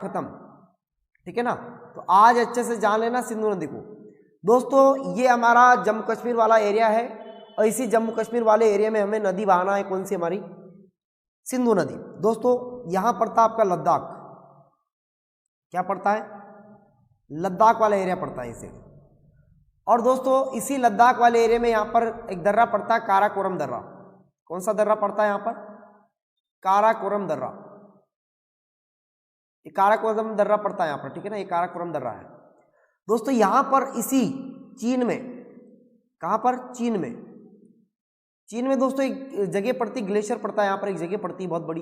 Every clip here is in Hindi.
खत्म, ठीक है ना। तो आज अच्छे से जान लेना सिंधु नदी को। दोस्तों ये हमारा जम्मू कश्मीर वाला एरिया है और इसी जम्मू कश्मीर वाले एरिया में हमें नदी बहाना है, कौन सी हमारी सिंधु नदी। दोस्तों यहाँ पड़ता आपका लद्दाख, क्या पड़ता है, लद्दाख वाला एरिया पड़ता है इसे। और दोस्तों इसी लद्दाख वाले एरिया में यहाँ पर एक दर्रा पड़ता है काराकोरम दर्रा। कौन सा दर्रा पड़ता है यहाँ पर, काराकोरम दर्रा। ये काराकोरम दर्रा पड़ता है यहाँ पर, ठीक है ना, ये काराकोरम दर्रा है। दोस्तों यहाँ पर इसी चीन में, कहाँ पर, चीन में, चीन में दोस्तों एक जगह पड़ती, ग्लेशियर पड़ता है यहाँ पर, एक जगह पड़ती है बहुत बड़ी,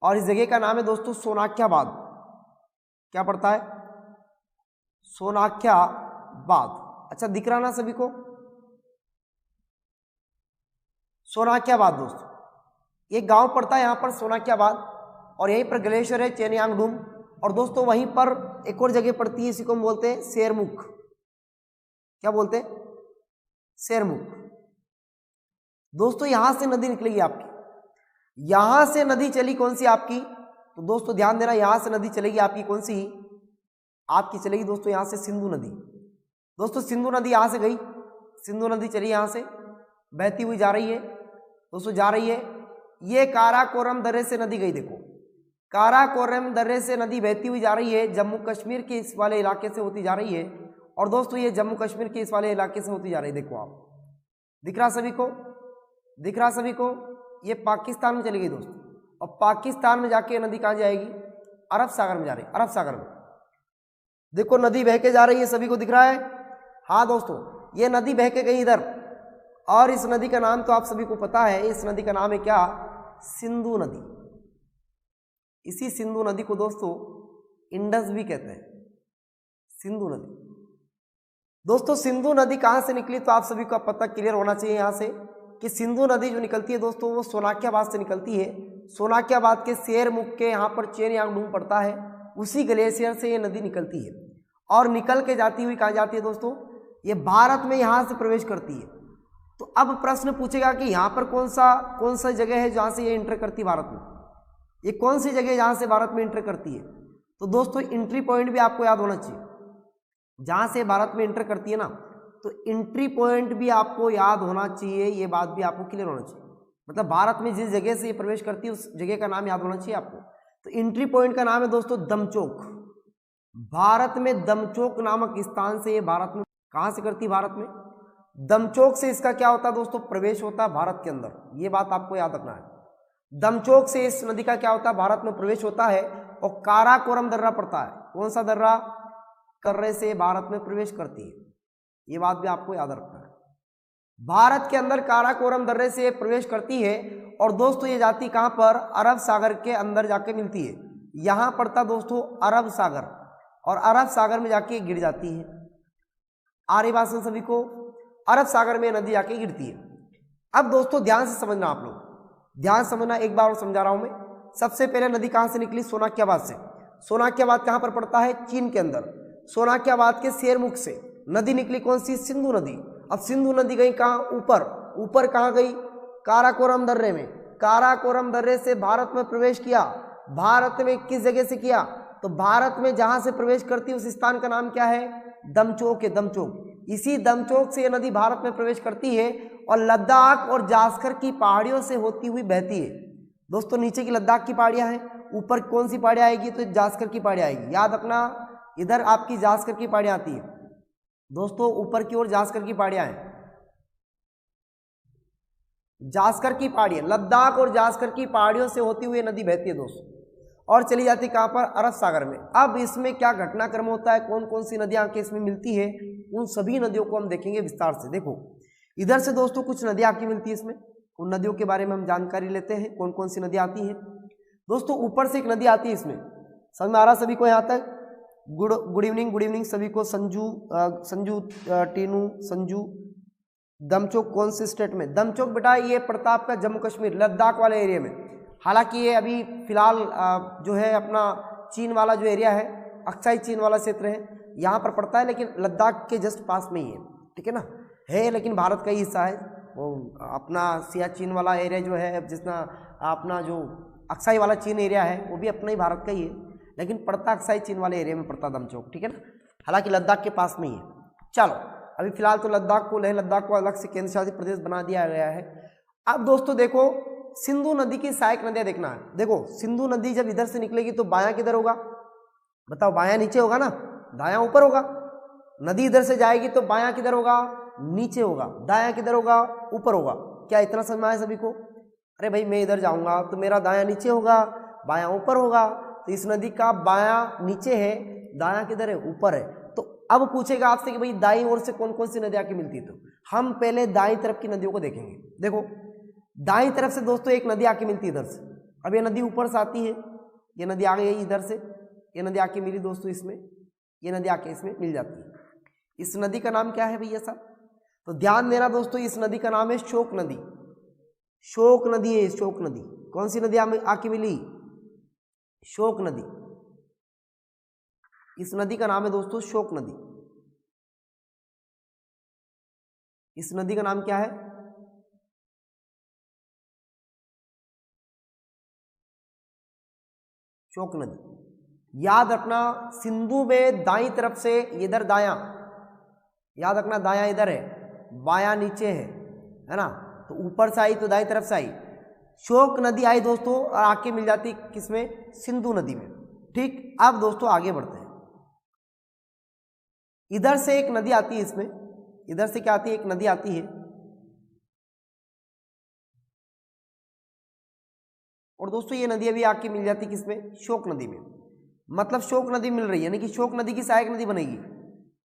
और इस जगह का नाम है दोस्तों सोनाख्या बांध। क्या पड़ता है, सोनाख्या बांध। अच्छा दिख रहा ना सभी को, सोनाख्या बांध। दोस्तों ये गांव पड़ता है यहाँ पर सोनाख्या बांध, और यहीं पर ग्लेशियर है चेनयांगडूम। और दोस्तों वहीं पर एक और जगह पड़ती है, इसी को हम बोलते हैं सेरमुख। क्या बोलते हैं, सेरमुख। दोस्तों यहां से नदी निकलेगी आपकी, यहां से नदी चली कौन सी आपकी, तो दोस्तों ध्यान देना, यहां से नदी चलेगी आपकी कौन सी, आपकी चलेगी दोस्तों यहां से सिंधु नदी। दोस्तों सिंधु नदी यहां से गई, सिंधु नदी चली यहां से, बहती हुई जा रही है दोस्तों, जा रही है। ये काराकोरम दर्रे से नदी गई, देखो काराकोरम दर्रे से नदी बहती हुई जा रही है, जम्मू कश्मीर के इस वाले इलाके से होती जा रही है। और दोस्तों ये जम्मू कश्मीर के इस वाले इलाके से होती जा रही है, देखो आप, दिख रहा सभी को, दिख रहा सभी को, ये पाकिस्तान में चली गई दोस्तों। और पाकिस्तान में जाके नदी कहाँ जाएगी, अरब सागर में जा रही है, अरब सागर में। देखो नदी बह के जा रही है, सभी को दिख रहा है। हाँ दोस्तों ये नदी बह के गई इधर, और इस नदी का नाम तो आप सभी को पता है, इस नदी का नाम है क्या, सिंधु नदी। इसी सिंधु नदी को दोस्तों इंडस भी कहते हैं, सिंधु नदी। दोस्तों सिंधु नदी कहाँ से निकली, तो आप सभी को पता क्लियर होना चाहिए यहाँ से कि सिंधु नदी जो निकलती है दोस्तों वो सोनाख्या बांध से निकलती है। सोनाख्या बांध के सेरमुख के यहाँ पर चेनयांगडूम पड़ता है, उसी ग्लेशियर से ये नदी निकलती है, और निकल के जाती हुई कहाँ जाती है दोस्तों, ये भारत में यहाँ से प्रवेश करती है। तो अब प्रश्न पूछेगा कि यहाँ पर कौन सा जगह है जहाँ से ये इंटर करती है भारत में, ये कौन सी जगह जहाँ से भारत में इंटर करती है। तो दोस्तों एंट्री पॉइंट भी आपको याद होना चाहिए, जहाँ से भारत में इंटर करती है ना, तो एंट्री पॉइंट भी आपको याद होना चाहिए, ये बात भी आपको क्लियर होना चाहिए। मतलब भारत में जिस जगह से ये प्रवेश करती है उस जगह का नाम याद होना चाहिए आपको। तो एंट्री पॉइंट का नाम है दोस्तों दमचोक। भारत में दमचोक नामक स्थान से ये भारत में कहाँ से करती है, भारत में दमचोक से इसका क्या होता है दोस्तों, प्रवेश होता है भारत के अंदर। ये बात आपको याद रखना है, दमचोक से इस नदी का क्या होता है, भारत में प्रवेश होता है। और काराकोरम दर्रा पड़ता है, कौन सा दर्रा, कर्रे से भारत में प्रवेश करती है, ये बात भी आपको याद रखना है। भारत के अंदर काराकोरम दर्रे से प्रवेश करती है, और दोस्तों ये जाती कहाँ पर, अरब सागर के अंदर जाके मिलती है। यहाँ पड़ता दोस्तों अरब सागर, और अरब सागर में जाके गिर जाती है। आर्य भाषण सभी को, अरब सागर में नदी जाके गिरती है। अब दोस्तों ध्यान से समझना, आप लोग ध्यान समझना, एक बार और समझा रहा हूं मैं। सबसे पहले नदी कहां से निकली, सोनाख्या बांध से। सोनाख्या बांध कहां पर पड़ता है, चीन के अंदर। सोनाख्या बांध के सेरमुख से नदी निकली कौन सी, सिंधु नदी। अब सिंधु नदी गई कहां, ऊपर। ऊपर कहां गई, काराकोरम दर्रे में। काराकोरम दर्रे से भारत में प्रवेश किया। भारत में किस जगह से किया, तो भारत में जहां से प्रवेश करती है उस स्थान का नाम क्या है, दमचोक है, दमचोक। इसी दमचोक से यह नदी भारत में प्रवेश करती है, और लद्दाख और जास्कर की पहाड़ियों से होती हुई बहती है। दोस्तों नीचे की लद्दाख की पहाड़ियां हैं, ऊपर कौन सी पहाड़ियां आएगी, तो जास्कर की पहाड़ियां आएगी। याद रखना, इधर आपकी जास्कर की पहाड़ियां आती है दोस्तों, ऊपर की ओर जास्कर की पहाड़ियां हैं, जास्कर की पहाड़ियां, लद्दाख और जास्कर की पहाड़ियों से होती हुई नदी बहती है दोस्तों, और चली जाती कहां पर, अरब सागर में। अब इसमें क्या घटनाक्रम होता है, कौन कौन सी नदियां आके इसमें मिलती है, उन सभी नदियों को हम देखेंगे विस्तार से। देखो इधर से दोस्तों कुछ नदियां आके मिलती है इसमें, उन नदियों के बारे में हम जानकारी लेते हैं, कौन कौन सी नदियां आती हैं। दोस्तों ऊपर से एक नदी आती है इसमें, समझ में आ रहा सभी को यहाँ तक। गुड इवनिंग सभी को। संजू टीनू संजू। दमचोक कौन से स्टेट में, दमचोक बेटा ये पड़ता आपका जम्मू कश्मीर लद्दाख वाले एरिया में। हालांकि ये अभी फिलहाल जो है अपना चीन वाला जो एरिया है, अक्साई चीन वाला क्षेत्र है, यहाँ पर पड़ता है, लेकिन लद्दाख के जस्ट पास में ही है, ठीक है ना, है लेकिन भारत का ही हिस्सा है। वो अपना सियाचिन वाला एरिया जो है, जिसना अपना जो अक्साई वाला चीन एरिया है, वो भी अपना ही भारत का ही है, लेकिन पड़ता अक्साई चीन वाले एरिया में पड़ता दमचोक, ठीक है ना, हालांकि लद्दाख के पास में ही है। चलो अभी फिलहाल तो लद्दाख को, लेह लद्दाख को अलग से केंद्र शासित प्रदेश बना दिया गया है। अब दोस्तों देखो सिंधु नदी की सहायक नदियां देखना है। देखो सिंधु नदी जब इधर से निकलेगी तो बायां किधर होगा, बताओ, बायां नीचे होगा ना, दायां ऊपर होगा। नदी इधर से जाएगी तो बायां किधर होगा, नीचे होगा, दायां किधर होगा, ऊपर होगा। क्या इतना समझ आया सभी को? अरे भाई मैं इधर जाऊंगा तो मेरा दायां नीचे होगा, बायां ऊपर होगा, तो इस नदी का बायां नीचे है, दायां किधर है, ऊपर है। तो अब पूछेगा आपसे कि भाई दाईं ओर से कौन कौन सी नदी आके मिलती है, तो हम पहले दाईं तरफ की नदियों को देखेंगे। देखो दाईं तरफ से दोस्तों एक नदी आके मिलती है इधर से, अब ये नदी ऊपर से आती है, ये नदी आ गई इधर से, ये नदी आके मिली दोस्तों इसमें, ये नदी आके इसमें मिल जाती है। इस नदी का नाम क्या है भैया साहब? तो ध्यान देना दोस्तों, इस नदी का नाम है शोक नदी। शोक नदी है, शोक नदी। कौन सी नदी आके मिली? शोक नदी। इस नदी का नाम है दोस्तों शोक नदी। इस नदी का नाम क्या है? शोक नदी। याद रखना सिंधु में दाईं तरफ से इधर दायां, याद रखना दायां इधर है, बायां नीचे है ना, तो ऊपर से आई तो दाईं तरफ से आई। शोक नदी आई दोस्तों और आके मिल जाती किसमें? सिंधु नदी में। ठीक, अब दोस्तों आगे बढ़ते हैं। इधर से एक नदी आती है इसमें, इधर से क्या आती है, एक नदी आती है, और दोस्तों ये नदी अभी आके मिल जाती किसमें? शोक नदी में। मतलब शोक नदी मिल रही है, यानी कि शोक नदी की सहायक नदी बनेगी।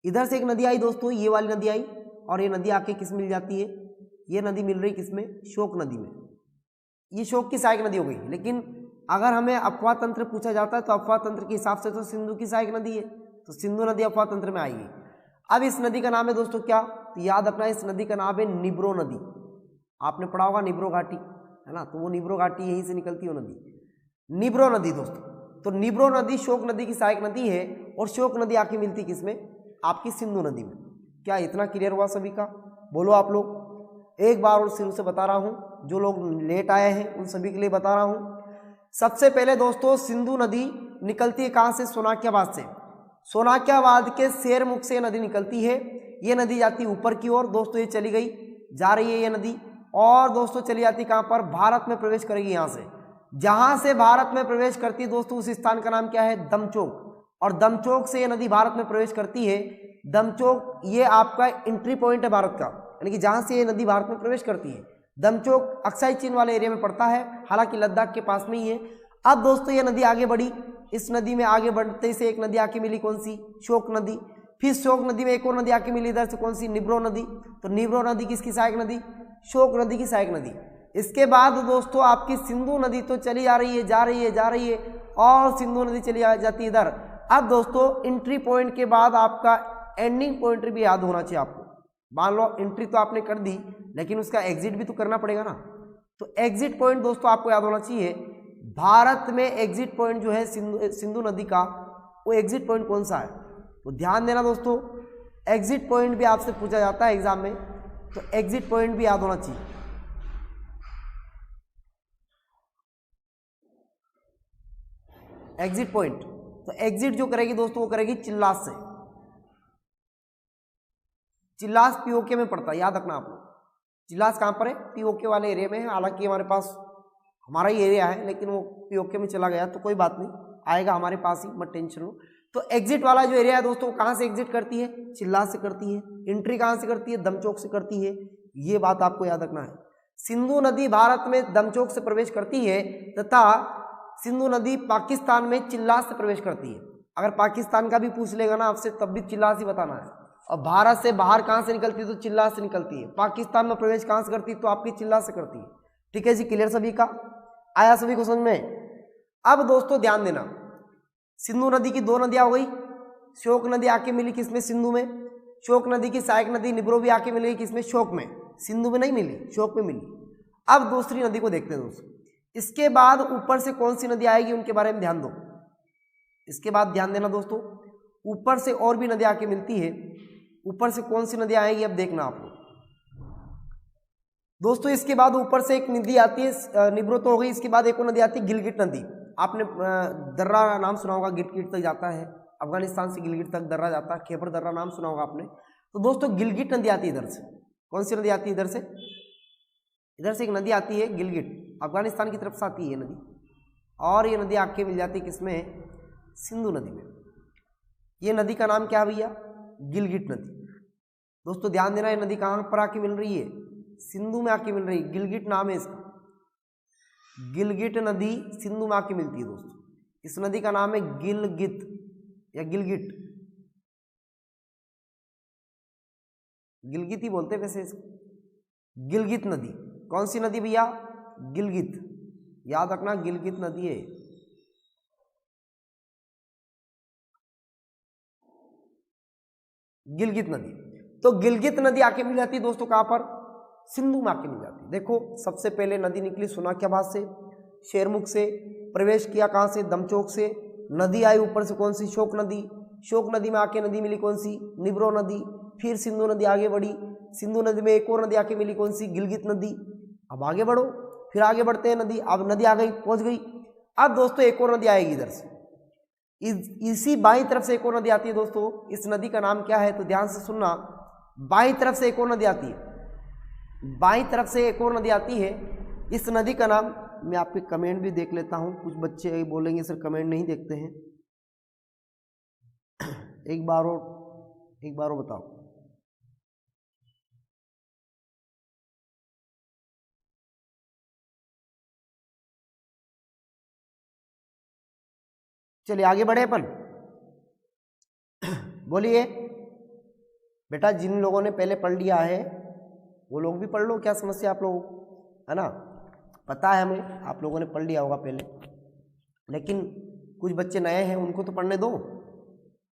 इधर से एक नदी आई दोस्तों, ये वाली नदी आई, और ये नदी आके किस मिल जाती है, ये नदी मिल रही किसमें? शोक नदी में। ये शोक की सहायक नदी हो गई। लेकिन अगर हमें अफवाह तंत्र पूछा जाता है तो अफवाह तंत्र के हिसाब से तो सिंधु की सहायक नदी है, तो सिंधु नदी अफवाह तंत्र में आएगी। अब इस नदी का नाम है दोस्तों क्या? तो याद रखना इस नदी का नाम है निब्रो नदी। आपने पढ़ा होगा निब्रो घाटी, है ना, तो वो निब्रो घाटी यहीं से निकलती है नदी, निब्रो नदी दोस्तों। तो निब्रो नदी शोक नदी की सहायक नदी है, और शोक नदी आके मिलती किसमें? आपकी सिंधु नदी में। क्या इतना क्लियर हुआ सभी का? बोलो आप लोग। एक बार और शुरू से बता रहा हूं, जो लोग लेट आए हैं उन सभी के लिए बता रहा हूं। सबसे पहले दोस्तों सिंधु नदी निकलती है कहां से? सोनाक्याबाद से। सोनाक्याबाद के शेरमुख से नदी निकलती है। ये नदी जाती है ऊपर की ओर दोस्तों, ये चली गई, जा रही है ये नदी, और दोस्तों चली जाती कहां पर? भारत में प्रवेश करेगी यहां से। जहां से भारत में प्रवेश करती है दोस्तों उस स्थान का नाम क्या है? दमचोक। और दमचोक से ये नदी भारत में प्रवेश करती है। दमचोक ये आपका एंट्री पॉइंट है भारत का, यानी कि जहां से ये नदी भारत में प्रवेश करती है। दमचोक अक्साई चीन वाले एरिया में पड़ता है, हालांकि लद्दाख के पास में ही है। अब दोस्तों ये नदी आगे बढ़ी, इस नदी में आगे बढ़ते से एक नदी आके मिली, कौन सी? शोक नदी। फिर शोक नदी में एक और नदी आके मिली, इधर से कौन सी? निब्रो नदी। तो निब्रो नदी किसकी सहायक नदी? शोक नदी की सहायक नदी। इसके बाद दोस्तों आपकी सिंधु नदी तो चली जा रही है, जा रही है, जा रही है, और सिंधु नदी चली जाती है इधर। अब दोस्तों एंट्री पॉइंट के बाद आपका एंडिंग पॉइंट भी याद होना चाहिए आपको। मान लो एंट्री तो आपने कर दी, लेकिन उसका एग्जिट भी तो करना पड़ेगा ना, तो एग्जिट पॉइंट दोस्तों आपको याद होना चाहिए। भारत में एग्जिट पॉइंट जो है सिंधु नदी का, वो एग्जिट पॉइंट कौन सा है? तो ध्यान देना दोस्तों, एग्जिट पॉइंट भी आपसे पूछा जाता है एग्जाम में, तो एग्जिट पॉइंट भी याद होना चाहिए। एग्जिट पॉइंट, तो एग्जिट जो करेगी दोस्तों वो करेगी चिल्लास से। चिल्लास पीओके में पड़ता है, याद रखना आप लोग। चिल्लास कहां पर है? पीओके वाले एरिया में है। हालांकि हमारे पास हमारा ही एरिया है, लेकिन वो पीओके में चला गया तो कोई बात नहीं, आएगा हमारे पास ही, मत टेंशन लो। तो एग्जिट वाला जो एरिया है दोस्तों कहां से एग्जिट करती है? चिल्लास से करती है। एंट्री कहां से करती है? दमचोक से करती है। ये बात आपको याद रखना है। सिंधु नदी भारत में दमचोक से प्रवेश करती है, तथा सिंधु नदी पाकिस्तान में चिल्लास से प्रवेश करती है। अगर पाकिस्तान का भी पूछ लेगा ना आपसे, तब भी चिल्लास ही बताना है। और भारत से बाहर कहां से निकलती है? तो चिल्लास से निकलती है। पाकिस्तान में प्रवेश कहां से करती है? तो आपकी चिल्लास से करती है। ठीक है जी, क्लियर सभी का? आया सभी को समझ में? अब दोस्तों ध्यान देना, सिंधु नदी की दो नदियां हो गई। शोक नदी आके मिली किसमें? सिंधु में। शोक नदी की सहायक नदी निब्रो भी आके मिली किसमें? शोक में। सिंधु में नहीं मिली, शोक में मिली। अब दूसरी नदी को देखते हैं दोस्तों। इसके बाद ऊपर से कौन सी नदी आएगी उनके बारे में ध्यान दो। इसके बाद ध्यान देना दोस्तों, ऊपर से और भी नदी आके मिलती है। ऊपर से कौन सी नदी आएगी अब देखना आप लोग दोस्तों। इसके बाद ऊपर से एक नदी आती है, निब्रो तो हो गई। इसके बाद एक और नदी आती है गिलगिट नदी। आपने दर्रा नाम सुना होगा, गिलगिट तक जाता है, अफगानिस्तान से गिलगिट तक दर्रा जाता है, खैबर दर्रा नाम सुना होगा आपने। तो दोस्तों गिलगिट नदी आती है इधर से। कौन सी नदी आती है इधर से? इधर से एक नदी आती है गिलगिट, अफगानिस्तान की तरफ से आती है नदी, और ये नदी आके मिल जाती है किसमें? सिंधु नदी में। ये नदी का नाम क्या है भैया? गिलगिट नदी। दोस्तों ध्यान देना, ये नदी कहाँ पर आके मिल रही है? सिंधु में आके मिल रही है। गिलगिट नाम है इसका, गिलगिट नदी सिंधु में आके मिलती है दोस्तों। इस नदी का नाम है गिलगित या गिलगिट, गिलगित ही बोलते हैं वैसे इसको। गिलगित नदी कौन सी नदी भैया? गिलगित, याद रखना गिलगित नदी है। गिलगित नदी, तो गिलगित नदी आके मिल जाती है दोस्तों कहां पर? सिंधु में आके मिल जाती है। देखो सबसे पहले नदी निकली सुनाक्याबाद से, शेरमुख से, प्रवेश किया कहां से? दमचौक से। नदी आई ऊपर से कौन सी? शोक नदी। शोक नदी में आके नदी मिली कौन सी? निब्रो नदी। फिर सिंधु नदी आगे बढ़ी, सिंधु नदी में एक और नदी आके मिली कौन सी? गिलगित नदी। अब आगे बढ़ो, फिर आगे बढ़ते हैं नदी, अब नदी आ गई, पहुंच गई। अब दोस्तों एक और नदी आएगी इधर से, इसी बाईं तरफ से एक और नदी आती है दोस्तों। इस नदी का नाम क्या है? तो ध्यान से सुनना, बाईं तरफ से एक और नदी आती है, बाईं तरफ से एक और नदी आती है। इस नदी का नाम, मैं आपके कमेंट भी देख लेता हूं, कुछ बच्चे बोलेंगे सर कमेंट नहीं देखते हैं। एक बार और बताओ। चलिए आगे बढ़े अपन, बोलिए बेटा। जिन लोगों ने पहले पढ़ लिया है वो लोग भी पढ़ लो, क्या समस्या आप लोगों को, है ना? पता है हमें, आप लोगों ने पढ़ लिया होगा पहले, लेकिन कुछ बच्चे नए हैं, उनको तो पढ़ने दो।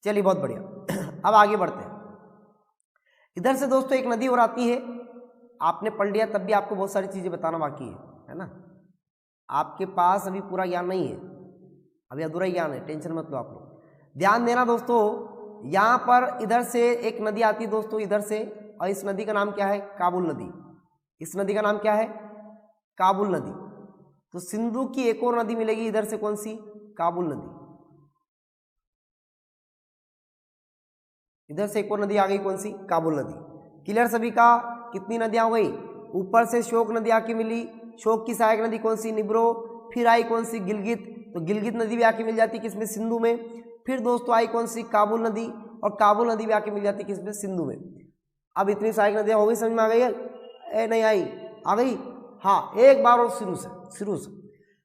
चलिए बहुत बढ़िया, अब आगे बढ़ते हैं। इधर से दोस्तों एक नदी और आती है, आपने पढ़ लिया तब भी आपको बहुत सारी चीज़ें बताना बाकी है ना? आपके पास अभी पूरा ज्ञान नहीं है, अभी अधूरा ज्ञान है, टेंशन मत लो आप लोग। ध्यान देना दोस्तों, यहाँ पर इधर से एक नदी आती है दोस्तों, इधर से, और इस नदी का नाम क्या है? काबुल नदी। इस नदी का नाम क्या है? काबुल नदी। तो सिंधु की एक और नदी मिलेगी इधर से, कौन सी? काबुल नदी। इधर से एक और नदी आ गई, कौन सी? काबुल नदी। क्लियर सभी का? कितनी नदियां हो गई? ऊपर से शोक नदी आके मिली, शोक की सहायक नदी कौन सी? निब्रो। फिर आई कौन सी? गिलगित, तो गिलगित नदी भी आके मिल जाती किसमें? सिंधु में। फिर दोस्तों आई कौन सी? काबुल नदी, और काबुल नदी भी आके मिल जाती किसमें? सिंधु में। अब इतनी सहायक नदियां हो गई, समझ में आ गई है? नहीं आई? आ गई? हाँ, एक बार और शुरू से।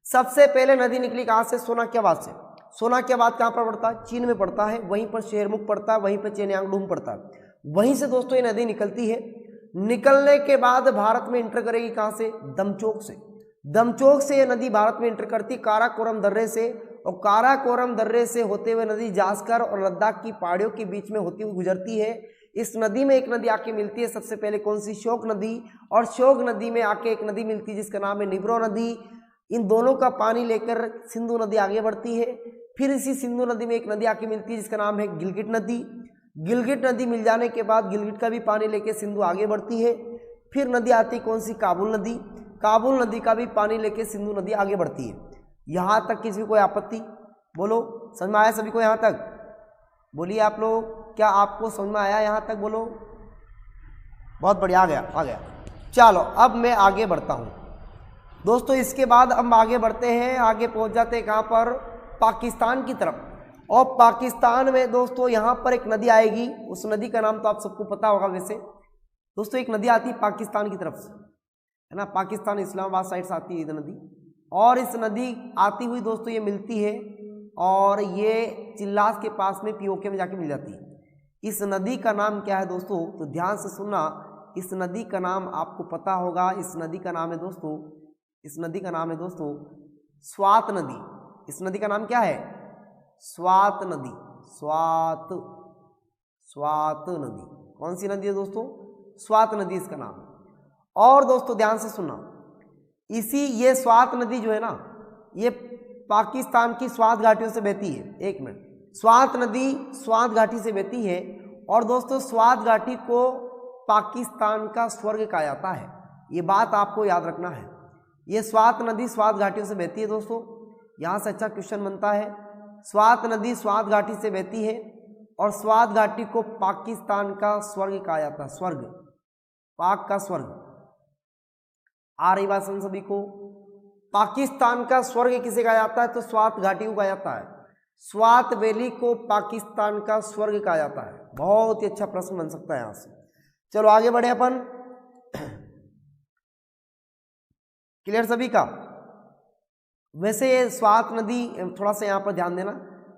सबसे पहले नदी निकली कहाँ से? सोनाक्याबाद से। सोनाक्याबाद कहाँ पर पड़ता है? चीन में पड़ता है। वहीं पर शेरमुख पड़ता है, वहीं पर चेनयांगडूम पड़ता है। वहीं से दोस्तों ये नदी निकलती है। निकलने के बाद भारत में इंटर करेगी कहाँ से? दमचौक से। दमचौक से ये नदी भारत में इंटर करती काराकोरम दर्रे से, और काराकोरम दर्रे से होते हुए नदी जास्कर और लद्दाख की पहाड़ियों के बीच में होती हुई गुजरती है। इस नदी में एक नदी आके मिलती है सबसे पहले, कौन सी? शोक नदी। और शोक नदी में आके एक नदी मिलती है जिसका नाम है निब्रो नदी। इन दोनों का पानी लेकर सिंधु नदी आगे बढ़ती है। फिर इसी सिंधु नदी में एक नदी आके मिलती है जिसका नाम है गिलगिट नदी। गिलगिट नदी मिल जाने के बाद गिलगिट का भी पानी लेकर सिंधु आगे बढ़ती है। फिर नदी आती कौन सी? काबुल नदी। काबुल नदी का भी पानी लेकर सिंधु नदी आगे बढ़ती है। यहाँ तक किसी को कोई आपत्ति? बोलो, समझ में आया सभी को यहाँ तक? बोलिए आप लोग, क्या आपको समझ में आया यहाँ तक? बोलो। बहुत बढ़िया, आ गया। चलो अब मैं आगे बढ़ता हूँ दोस्तों। इसके बाद हम आगे बढ़ते हैं, आगे पहुँच जाते हैं कहाँ पर? पाकिस्तान की तरफ। और पाकिस्तान में दोस्तों यहाँ पर एक नदी आएगी, उस नदी का नाम तो आप सबको पता होगा वैसे दोस्तों। एक नदी आती है पाकिस्तान की तरफ से, है ना? पाकिस्तान इस्लामाबाद साइड से आती है ये नदी, और इस नदी आती हुई दोस्तों ये मिलती है, और ये चिल्लास के पास में पीओके में जाके मिल जाती है। इस नदी का नाम क्या है दोस्तों? तो ध्यान से सुनना, इस नदी का नाम आपको पता होगा। इस नदी का नाम है दोस्तों, इस नदी का नाम है दोस्तों स्वात नदी। इस नदी का नाम क्या है? स्वात नदी। स्वात नदी। कौन सी नदी है दोस्तों? स्वात नदी इसका नाम है। और दोस्तों ध्यान से सुनना, ये स्वात नदी जो है ना, ये पाकिस्तान की स्वात घाटियों से बहती है। एक मिनट, स्वात नदी स्वात घाटी से बहती है, और दोस्तों स्वात घाटी को पाकिस्तान का स्वर्ग कहा जाता है। ये बात आपको याद रखना है। ये स्वात नदी स्वात घाटियों से बहती है दोस्तों, यहाँ से अच्छा क्वेश्चन बनता है। स्वात नदी स्वात घाटी से बहती है और स्वात घाटी को पाकिस्तान का स्वर्ग कहा जाता है। स्वर्ग, पाक का स्वर्ग। आ रही बात समझ सभी को? पाकिस्तान का स्वर्ग किसे कहा जाता है? तो स्वात घाटी को कहा जाता है। स्वात वैली को पाकिस्तान का स्वर्ग कहा जाता है। बहुत ही अच्छा प्रश्न बन सकता है यहां से। चलो आगे बढ़े अपन। क्लियर सभी का? वैसे ये स्वात नदी, थोड़ा सा यहाँ पर ध्यान देना,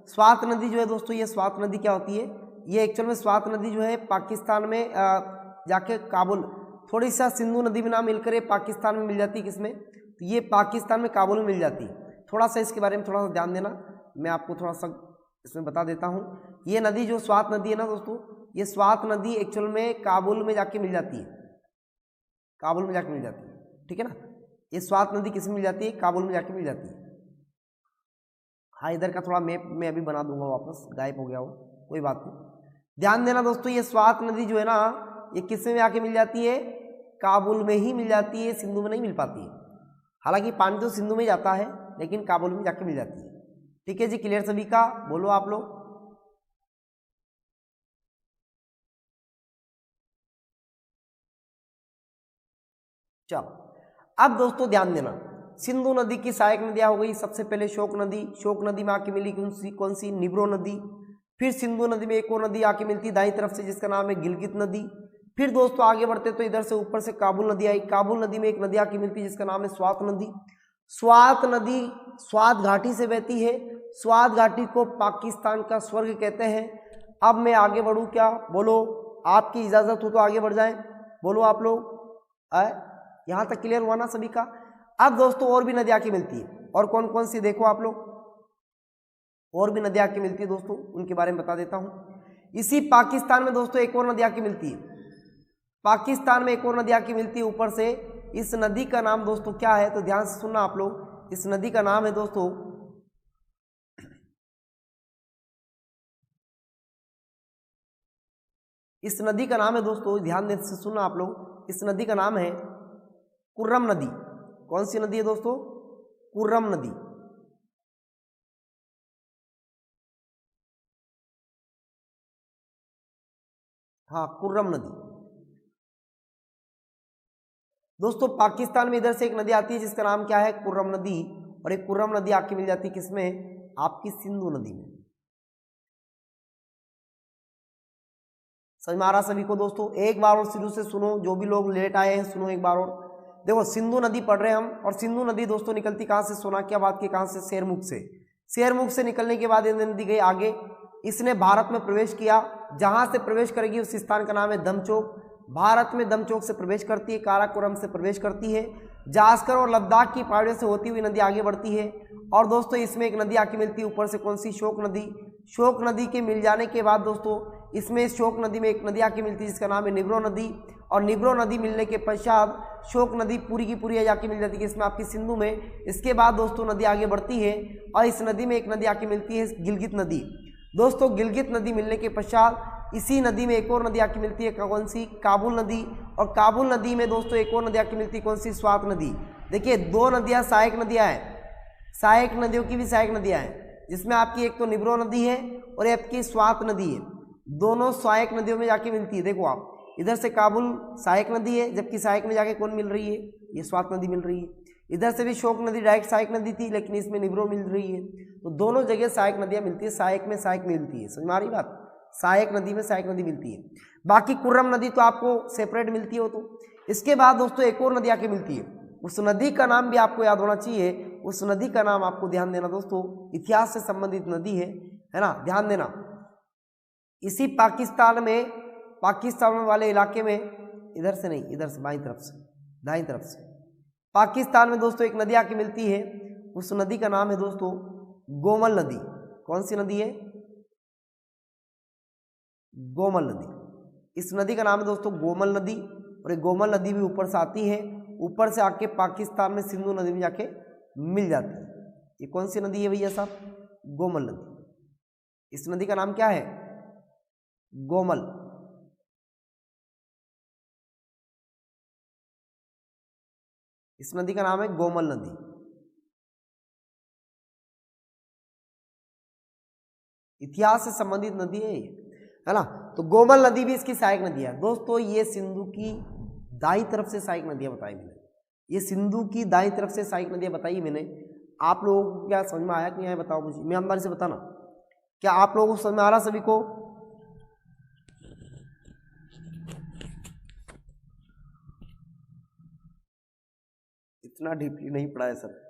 स्वात नदी जो है दोस्तों, ये स्वात नदी क्या होती है? ये एक्चुअल में स्वात नदी जो है पाकिस्तान में जाके काबुल, थोड़ी सा सिंधु नदी में ना मिलकर ये पाकिस्तान में मिल जाती है। किसमें? तो ये पाकिस्तान में काबुल में मिल जाती है। थोड़ा सा इसके बारे में थोड़ा सा ध्यान देना, मैं आपको थोड़ा सा इसमें बता देता हूँ। ये नदी जो स्वात नदी है ना दोस्तों, ये स्वात नदी एक्चुअल में काबुल में जाके मिल जाती है। काबुल में जाके मिल जाती है, ठीक है ना। ये स्वात नदी किस में मिल जाती है? काबुल में जाके मिल जाती है। हाँ, इधर का थोड़ा मैप मैं अभी बना दूंगा, वापस गायब हो गया हो, कोई बात नहीं। ध्यान देना दोस्तों, ये स्वात नदी जो है ना, ये किस में जाके मिल जाती है? काबुल में ही मिल जाती है, सिंधु में नहीं मिल पाती है। हालांकि पानी तो सिंधु में जाता है, लेकिन काबुल में जाके मिल जाती है। ठीक है जी, क्लियर सभी का? बोलो आप लोग। चलो अब दोस्तों ध्यान देना, सिंधु नदी की सहायक नदियां हो गई। सबसे पहले शोक नदी, शोक नदी में आके मिली कौन सी? निब्रो नदी। फिर सिंधु नदी में एक और नदी आके मिलती दाईं तरफ से, जिसका नाम है गिलगित नदी। फिर दोस्तों आगे बढ़ते तो इधर से ऊपर से काबुल नदी आई। काबुल नदी में एक नदी आके मिलती जिसका नाम है स्वात नदी। स्वात नदी स्वात घाटी से बहती है। स्वात घाटी को पाकिस्तान का स्वर्ग कहते हैं। अब मैं आगे बढ़ूं क्या? बोलो, आपकी इजाजत हो तो आगे बढ़ जाए। बोलो आप लोग, यहां तक क्लियर हुआ ना सभी का? अब दोस्तों और भी नदियां आके मिलती है, और कौन कौन सी देखो आप लोग, और भी नदियां आके मिलती है दोस्तों, उनके बारे में बता देता हूं। इसी पाकिस्तान में दोस्तों एक और नदी आके मिलती है। पाकिस्तान में एक और नदी आके मिलती है ऊपर से। इस नदी का नाम दोस्तों क्या है? तो ध्यान से सुनना आप लोग, इस नदी का नाम है दोस्तों, इस नदी का नाम है दोस्तों, ध्यान से सुनना आप लोग, इस नदी का नाम है कुर्रम नदी। कौन सी नदी है दोस्तों? कुर्रम नदी। हाँ, कुर्रम नदी। दोस्तों पाकिस्तान में इधर से एक नदी आती है जिसका नाम क्या है? कुर्रम नदी। और एक कुर्रम नदी आके मिल जाती है किसमें? आपकी सिंधु नदी में। समझ में आ रहा सभी को दोस्तों? एक बार और शुरू से सुनो, जो भी लोग लेट आए हैं सुनो एक बार और। देखो सिंधु नदी पढ़ रहे हैं हम, और सिंधु नदी दोस्तों निकलती कहाँ से? सोनाक्याबाद के कहाँ से? शेरमुख से। शेरमुख से निकलने के बाद ये नदी गई आगे, इसने भारत में प्रवेश किया। जहां से प्रवेश करेगी उस स्थान का नाम है दमचौक। भारत में दमचौक से प्रवेश करती है, काराकोरम से प्रवेश करती है, जास्कर और लद्दाख की पहाड़ियों से होती हुई नदी आगे बढ़ती है। और दोस्तों इसमें एक नदी आके मिलती है ऊपर से, कौन सी? शोक नदी। शोक नदी के मिल जाने के बाद दोस्तों इसमें शोक नदी में एक नदी आके मिलती है जिसका नाम है निब्रो नदी। और निब्रो नदी मिलने के पश्चात शोक नदी पूरी की पूरी जाके मिल जाती है इसमें आपकी सिंधु में। इसके बाद दोस्तों नदी आगे बढ़ती है और इस नदी में एक नदी आके मिलती है गिलगित नदी। दोस्तों गिलगित नदी मिलने के पश्चात इसी नदी में एक और नदी आके मिलती है, कौन सी? काबुल नदी। और काबुल नदी में दोस्तों एक और नदी आके मिलती है, कौन सी? स्वात नदी। देखिए दो नदियां सहायक नदियां हैं, सहायक नदियों की भी सहायक नदियां हैं, जिसमें आपकी एक तो निब्रो नदी है और आपकी स्वात नदी है। दोनों सहायक नदियों में जाके मिलती है। देखो आप, इधर से काबुल सहायक नदी है, जबकि सहायक में जाके कौन मिल रही है? ये स्वात नदी मिल रही है। इधर से भी शोक नदी डायरेक्ट सहायक नदी थी, लेकिन इसमें निब्रो मिल रही है। तो दोनों जगह सहायक नदियां मिलती है, सहायक में सहायक मिलती है। समझ में आ रही बात? सहायक नदी में सहायक नदी मिलती है। बाकी कुर्रम नदी तो आपको सेपरेट मिलती है। तो इसके बाद दोस्तों एक और नदी आके मिलती है, उस नदी का नाम भी आपको याद होना चाहिए। उस नदी का नाम आपको ध्यान देना दोस्तों, इतिहास से संबंधित नदी है ना, ध्यान देना। इसी पाकिस्तान में वाले इलाके में, इधर से नहीं, इधर से बाईं तरफ से, दाईं तरफ से, पाकिस्तान में दोस्तों एक नदी आके मिलती है। उस नदी का नाम है दोस्तों गोमल नदी। कौन सी नदी है? गोमल नदी। इस नदी का नाम है दोस्तों गोमल नदी। और ये गोमल नदी भी ऊपर से आती है, ऊपर से आके पाकिस्तान में सिंधु नदी में जाके मिल जाती है। ये कौन सी नदी है भैया साहब? गोमल नदी। इस नदी का नाम क्या है? गोमल। इस नदी का नाम है गोमल नदी। इतिहास से संबंधित नदी है ना। तो गोमल नदी भी इसकी सहायक नदी है दोस्तों। ये सिंधु की दाईं तरफ से सहायक नदियां बताई मैंने, ये सिंधु की दाईं तरफ से सहायक नदियां बताई मैंने। आप लोगों को क्या समझ में आया कि नहीं आया बताओ मुझे, मैं अंदर से बताना, क्या आप लोगों को समझ में आ रहा सभी को? इतना डीपली नहीं पढ़ा है सर,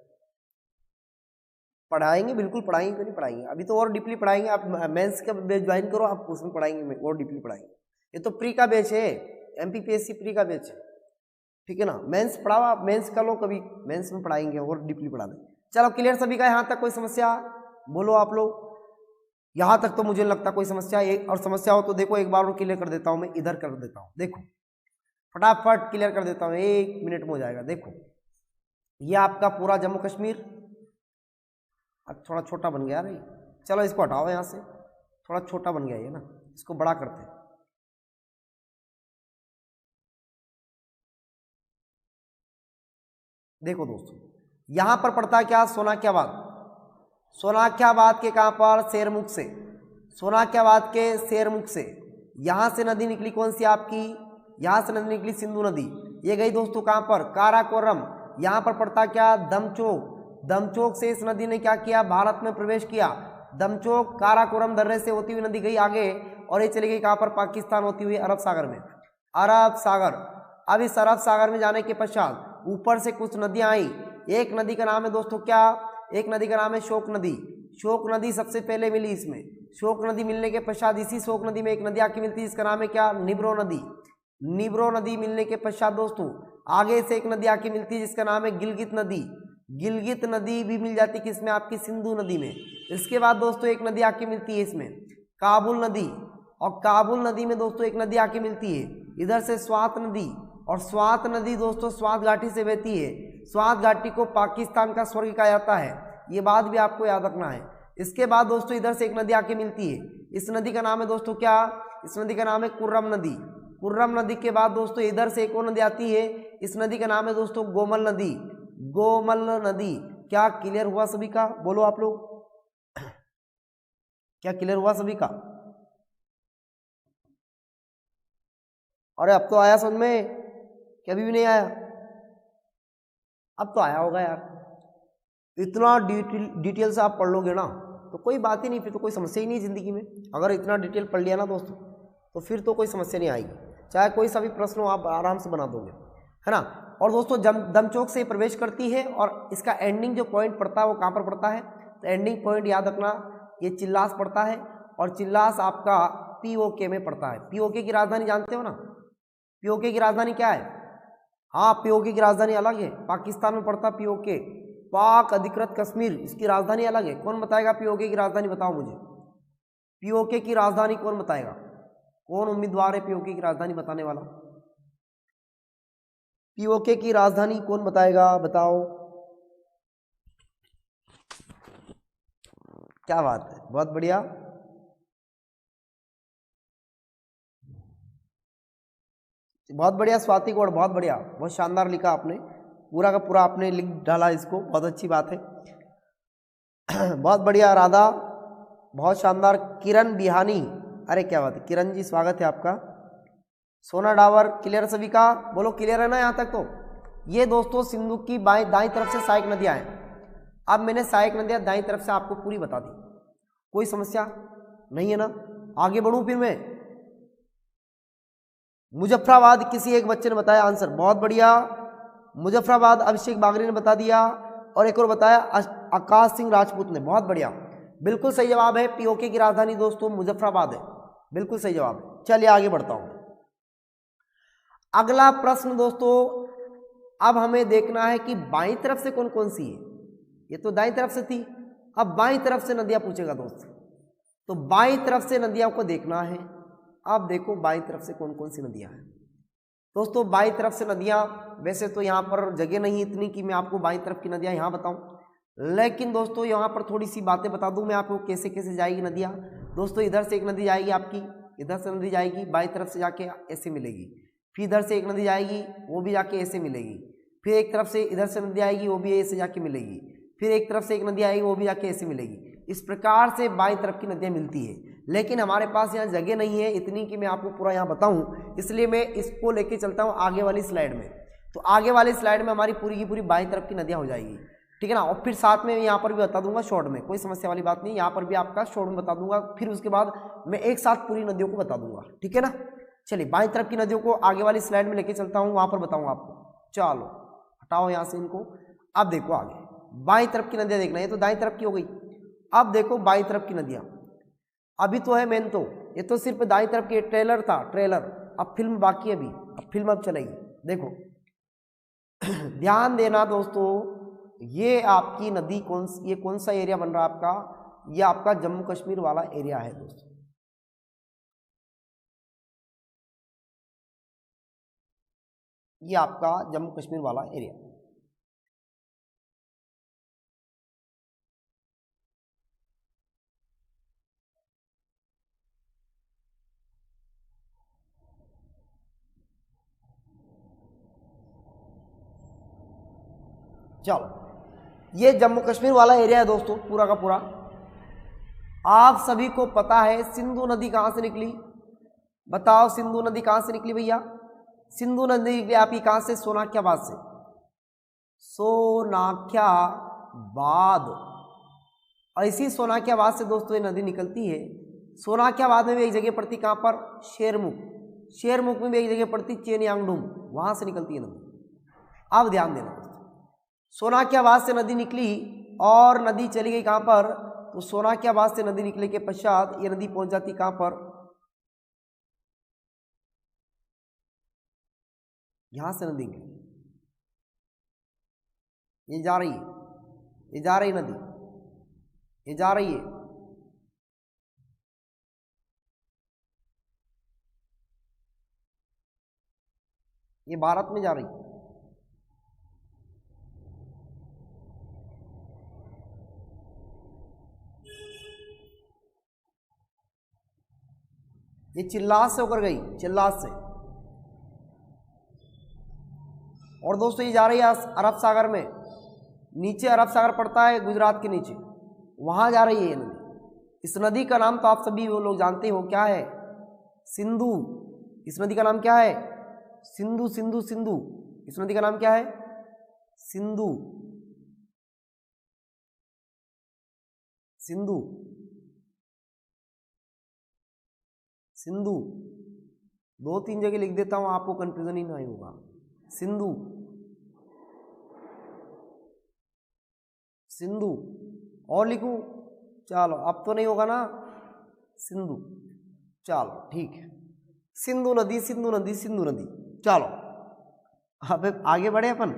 पढ़ाएंगे बिल्कुल पढ़ाएंगे, क्यों नहीं पढ़ाएंगे, अभी तो और डीपली पढ़ाएंगे। आप मेंस का बैच ज्वाइन करो, आप उसमें पढ़ाएंगे, और डीपली पढ़ाएंगे। ये तो प्री का बैच है, MPPSC प्री का बैच है, ठीक है ना। मेंस पढ़ाओ, आप मेंस कर लो, कभी मेंस में पढ़ाएंगे और डीपली पढ़ा दें। चलो क्लियर सभी का यहाँ तक? कोई समस्या बोलो आप लोग, यहाँ तक तो मुझे लगता कोई समस्या है। और समस्या हो तो देखो एक बार और क्लियर कर देता हूँ, मैं इधर कर देता हूँ, देखो फटाफट क्लियर कर देता हूँ, 1 मिनट में हो जाएगा। देखो ये आपका पूरा जम्मू कश्मीर, अब थोड़ा छोटा बन गया भाई, चलो इसको हटाओ यहाँ से, थोड़ा छोटा बन गया ये ना, इसको बड़ा करते हैं। देखो दोस्तों यहाँ पर पड़ता है क्या, सोनाक्याबाद। सोनाक्याबाद के कहाँ पर, शेरमुख से, सोनाक्याबाद के शेरमुख से यहाँ से नदी निकली कौन सी आपकी, यहाँ से नदी निकली सिंधु नदी। ये गई दोस्तों कहाँ पर, काराकोरम। यहाँ पर पड़ता क्या, दमचोक। दमचोक से इस नदी ने क्या किया, भारत में प्रवेश किया। दमचोक काराकोरम दर्रे से होती हुई नदी गई आगे, और ये चली गई कहाँ पर, पाकिस्तान होती हुई अरब सागर में, अरब सागर। अब इस अरब सागर में जाने के पश्चात ऊपर से कुछ नदियां आई। एक नदी का नाम है दोस्तों क्या, एक नदी का नाम है शोक नदी। शोक नदी सबसे पहले मिली इसमें। शोक नदी मिलने के पश्चात इसी शोक नदी में एक नदी आके मिलती है, इसका नाम है क्या, निब्रो नदी। निब्रो नदी मिलने के पश्चात दोस्तों आगे से एक नदी आके मिलती है जिसका नाम है गिलगित नदी। गिलगित नदी भी मिल जाती है किसमें, आपकी सिंधु नदी में। इसके बाद दोस्तों एक नदी आके मिलती है इसमें, काबुल नदी। और काबुल नदी में दोस्तों एक नदी आके मिलती है इधर से, स्वात नदी। और स्वात नदी दोस्तों स्वात घाटी से बहती है। स्वात घाटी को पाकिस्तान का स्वर्ग कहा जाता है, ये बात भी आपको याद रखना है। इसके बाद दोस्तों इधर से एक नदी आके मिलती है, इस नदी का नाम है दोस्तों क्या, इस नदी का नाम है कुर्रम नदी। कुर्रम नदी के बाद दोस्तों इधर से एक और नदी आती है, इस नदी का नाम है दोस्तों गोमल नदी। गोमल नदी। क्या क्लियर हुआ सभी का, बोलो आप लोग, क्या क्लियर हुआ सभी का? अरे अब तो आया समझ में, क्या अभी भी नहीं आया? अब तो आया होगा यार, इतना डिटेल से आप पढ़ लोगे ना तो कोई बात ही नहीं, फिर तो कोई समस्या ही नहीं जिंदगी में। अगर इतना डिटेल पढ़ लिया ना दोस्तों तो फिर तो कोई समस्या नहीं आएगी, चाहे कोई सा भी प्रश्न हो आप आराम से बना दोगे, है ना। और दोस्तों दमचोक से प्रवेश करती है, और इसका एंडिंग जो पॉइंट पड़ता है वो कहाँ पर पड़ता है, तो एंडिंग पॉइंट याद रखना, ये चिल्लास पड़ता है, और चिल्लास आपका POK में पड़ता है। POK की राजधानी जानते हो ना, POK की राजधानी क्या है? हाँ, POK की राजधानी अलग है, पाकिस्तान में पड़ता है POK, पाक अधिकृत कश्मीर, इसकी राजधानी अलग है। कौन बताएगा POK की राजधानी, बताओ मुझे, POK की राजधानी कौन बताएगा? कौन उम्मीदवार है POK की राजधानी बताने वाला? POK की राजधानी कौन बताएगा, बताओ। क्या बात है, बहुत बढ़िया, बहुत बढ़िया स्वाति गौड़, बहुत बढ़िया, बहुत शानदार लिखा आपने, पूरा का पूरा आपने लिख डाला इसको, बहुत अच्छी बात है। बहुत बढ़िया राधा, बहुत शानदार। किरण बिहानी, अरे क्या बात है किरण जी, स्वागत है आपका। सोना डावर, क्लियर सभी का, बोलो क्लियर है ना यहाँ तक? तो ये दोस्तों सिंधु की दाईं तरफ से सहायक नदियाँ हैं। अब मैंने सहायक नदियाँ दाईं तरफ से आपको पूरी बता दी, कोई समस्या नहीं है ना। आगे बढ़ूं फिर मैं। मुजफ्फराबाद किसी एक बच्चे ने बताया आंसर, बहुत बढ़िया, मुजफ्फराबाद अभिषेक बागरी ने बता दिया, और एक और बताया आकाश सिंह राजपूत ने, बहुत बढ़िया, बिल्कुल सही जवाब है। POK की राजधानी दोस्तों मुजफ्फराबाद है, बिल्कुल सही जवाब है। चलिए आगे बढ़ता हूं। अगला प्रश्न दोस्तों, अब हमें देखना है कि बाईं तरफ से कौन कौन सी है। ये तो दाईं तरफ से थी, अब बाईं तरफ से नदियां पूछेगा दोस्त, तो बाईं तरफ से नदियों को देखना है। अब देखो बाईं तरफ से कौन कौन सी नदियां हैं दोस्तों। बाईं तरफ से नदियां, वैसे तो यहाँ पर जगह नहीं इतनी कि मैं आपको बाईं तरफ की नदियां यहाँ बताऊं, लेकिन दोस्तों यहाँ पर थोड़ी सी बातें बता दूं मैं आपको, कैसे कैसे जाएगी नदियाँ। दोस्तों इधर से एक नदी जाएगी आपकी, इधर से नदी जाएगी, बाईं तरफ से जाके ऐसे मिलेगी, फिर इधर से एक नदी जाएगी, वो भी जाके ऐसे मिलेगी, फिर एक तरफ से इधर से नदी आएगी, वो भी ऐसे जाके मिलेगी, फिर एक तरफ से एक नदी आएगी, वो भी जाके ऐसे मिलेगी। इस प्रकार से बाईं तरफ की नदियाँ मिलती है, लेकिन हमारे पास यहाँ जगह नहीं है इतनी कि मैं आपको पूरा यहाँ बताऊँ, इसलिए मैं इसको लेके चलता हूँ आगे वाली स्लाइड में। तो आगे वाली स्लाइड में हमारी पूरी की पूरी बाईं तरफ की नदियाँ हो जाएगी, ठीक है ना। और फिर साथ में यहाँ पर भी बता दूंगा शॉर्ट में, कोई समस्या वाली बात नहीं, यहाँ पर भी आपका शॉर्ट में बता दूंगा, फिर उसके बाद मैं एक साथ पूरी नदियों को बता दूंगा, ठीक है ना। चलिए बाईं तरफ की नदियों को आगे वाली स्लाइड में लेके चलता हूँ, वहाँ पर बताऊँगा आपको। चलो हटाओ यहाँ से इनको। अब देखो आगे बाईं तरफ की नदियाँ देखना, ये तो दाईं तरफ की हो गई। अब देखो बाईं तरफ की नदियाँ, अभी तो है मेन, तो ये तो सिर्फ दाईं तरफ की ट्रेलर था, ट्रेलर। अब फिल्म बाकी है, अभी अब फिल्म अब चलेगी। देखो ध्यान देना दोस्तों, ये आपकी नदी ये कौन सा एरिया बन रहा है आपका, ये आपका जम्मू कश्मीर वाला एरिया है दोस्तों। ये आपका जम्मू कश्मीर वाला एरिया। चलो ये जम्मू कश्मीर वाला एरिया है दोस्तों पूरा का पूरा। आप सभी को पता है सिंधु नदी कहाँ से निकली, बताओ सिंधु नदी कहाँ से निकली भैया। सिंधु नदी निकली आपकी कहाँ से, सोनाख्याबाद से। सोनाख्याबाद, ऐसी सोनाख्याबाद से दोस्तों ये नदी निकलती है। सोनाख्याबाद में भी एक जगह पड़ती, कहाँ पर, शेरमुख। शेरमुख में भी एक जगह पड़ती, चेनयांगडुम, वहाँ से निकलती है नदी। अब ध्यान देना दोस्तों, सोनाख्याबाद से नदी निकली और नदी चली गई कहाँ पर, तो सोनाख्याबाद से नदी निकले के पश्चात ये नदी पहुंच जाती कहाँ पर, यहां से नदी निकली, ये जा रही है, ये जा रही नदी, ये जा रही है, ये भारत में जा रही है। ये चिल्लास से होकर गई, चिल्लास से। और दोस्तों ये जा रही है अरब सागर में, नीचे अरब सागर पड़ता है गुजरात के नीचे, वहां जा रही है ये नदी। इस नदी का नाम तो आप सभी वो लोग जानते हो, क्या है, सिंधु। इस नदी का नाम क्या है, सिंधु, सिंधु, सिंधु। इस नदी का नाम क्या है, सिंधु, सिंधु, सिंधु। 2-3 जगह लिख देता हूं, आपको कंफ्यूजन ही नहीं होगा। सिंधु, सिंधु। और लिखूं, चलो अब तो नहीं होगा ना, सिंधु। चलो ठीक है, सिंधु नदी, सिंधु नदी, सिंधु नदी। चलो अब आगे बढ़े अपन।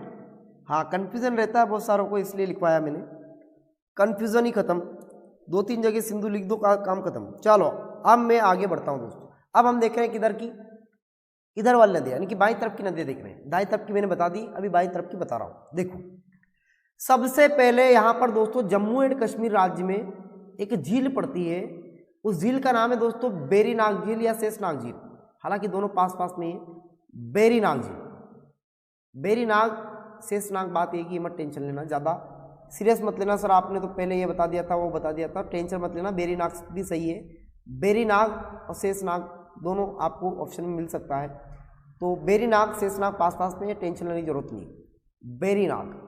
हाँ कंफ्यूजन रहता है बहुत सारों को, इसलिए लिखवाया मैंने, कंफ्यूजन ही खत्म। 2-3 जगह सिंधु लिख दो, काम खत्म। चलो अब मैं आगे बढ़ता हूँ दोस्तों। अब हम देख रहे हैं किधर की, इधर वाली नदी, यानी कि बाईं तरफ की नदी देख रहे हैं। दाईं तरफ की मैंने बता दी, अभी बाईं तरफ की बता रहा हूँ। देखो सबसे पहले यहाँ पर दोस्तों जम्मू एंड कश्मीर राज्य में एक झील पड़ती है, उस झील का नाम है दोस्तों बेरीनाग झील या शेषनाग झील, हालांकि दोनों पास पास में है। बेरीनाग झील, बेरीनाग शेषनाग, बात एक ही, मत टेंशन लेना, ज़्यादा सीरियस मत लेना, सर आपने तो पहले ये बता दिया था, वो बता दिया था, टेंशन मत लेना। बेरीनाग भी सही है, बेरीनाग और शेषनाग दोनों आपको ऑप्शन में मिल सकता है। तो बेरीनाग शेषनाग पास पास में है, टेंशन लेने की जरूरत नहीं। बेरीनाग,